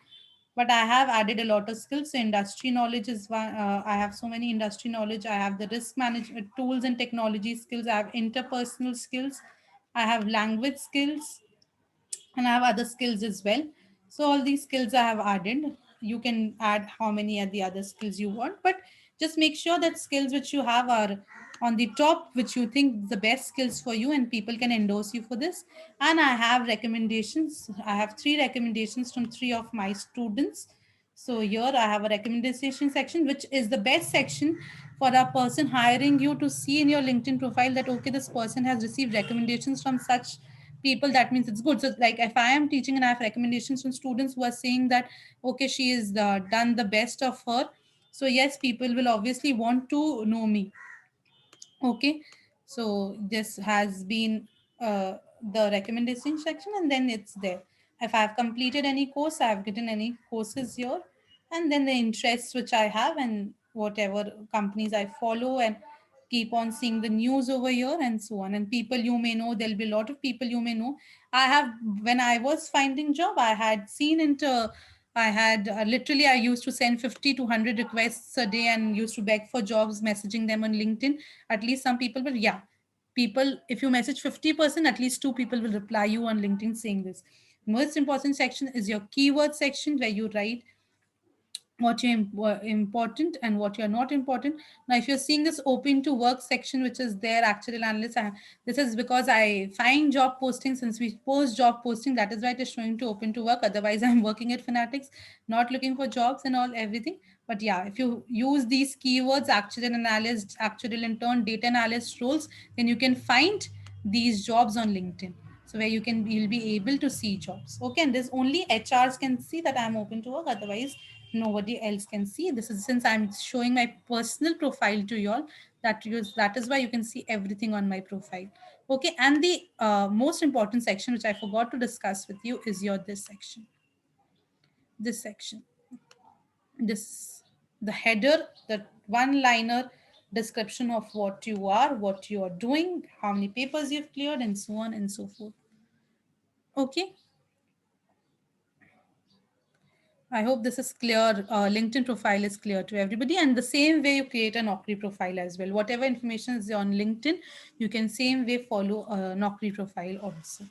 but I have added a lot of skills. So industry knowledge is one. I have so many industry knowledge. I have the risk management tools and technology skills. I have interpersonal skills. I have language skills, and I have other skills as well. So all these skills I have added. You can add how many are the other skills you want, but just make sure that skills which you have are on the top, which you think the best skills for you, and people can endorse you for this. And I have recommendations. I have three recommendations from three of my students. So here I have a recommendation section, which is the best section for a person hiring you to see in your LinkedIn profile that okay, this person has received recommendations from such people. That means it's good. So like if I am teaching and I have recommendations from students who are saying that okay, she is done the best of her, so yes, people will obviously want to know me. Okay, so this has been the recommendation section, and then it's there. If I've completed any course, I've gotten any courses here, and then the interests which I have, and whatever companies I follow, and keep on seeing the news over here, and so on. And people you may know, there'll be a lot of people you may know. I have, when I was finding job, I had seen into, I had literally, I used to send 50 to 100 requests a day and used to beg for jobs, messaging them on LinkedIn. At least some people will, yeah. People, if you message 50%, at least two people will reply you on LinkedIn saying this. Most important section is your keyword section where you write what you're important and what you're not important. Now if you're seeing this open to work section which is there, actual analyst, this is because I find job posting. Since we post job posting, that is why it is showing to open to work. Otherwise I'm working at Fanatics, not looking for jobs and all everything. But yeah, if you use these keywords, actual analyst, actual intern, data analyst roles, then you can find these jobs on LinkedIn. So where you'll be able to see jobs. Okay, and there's only HRs can see that I'm open to work. Otherwise nobody else can see. This is since I'm showing my personal profile to you all, that is why you can see everything on my profile. Okay, and the most important section which I forgot to discuss with you is your this section, this the header, the one liner description of what you are, what you are doing, how many papers you've cleared, and so on and so forth. Okay, I hope this is clear. LinkedIn profile is clear to everybody. And the same way you create a Naukri profile as well. Whatever information is on LinkedIn, you can same way follow a Naukri profile also.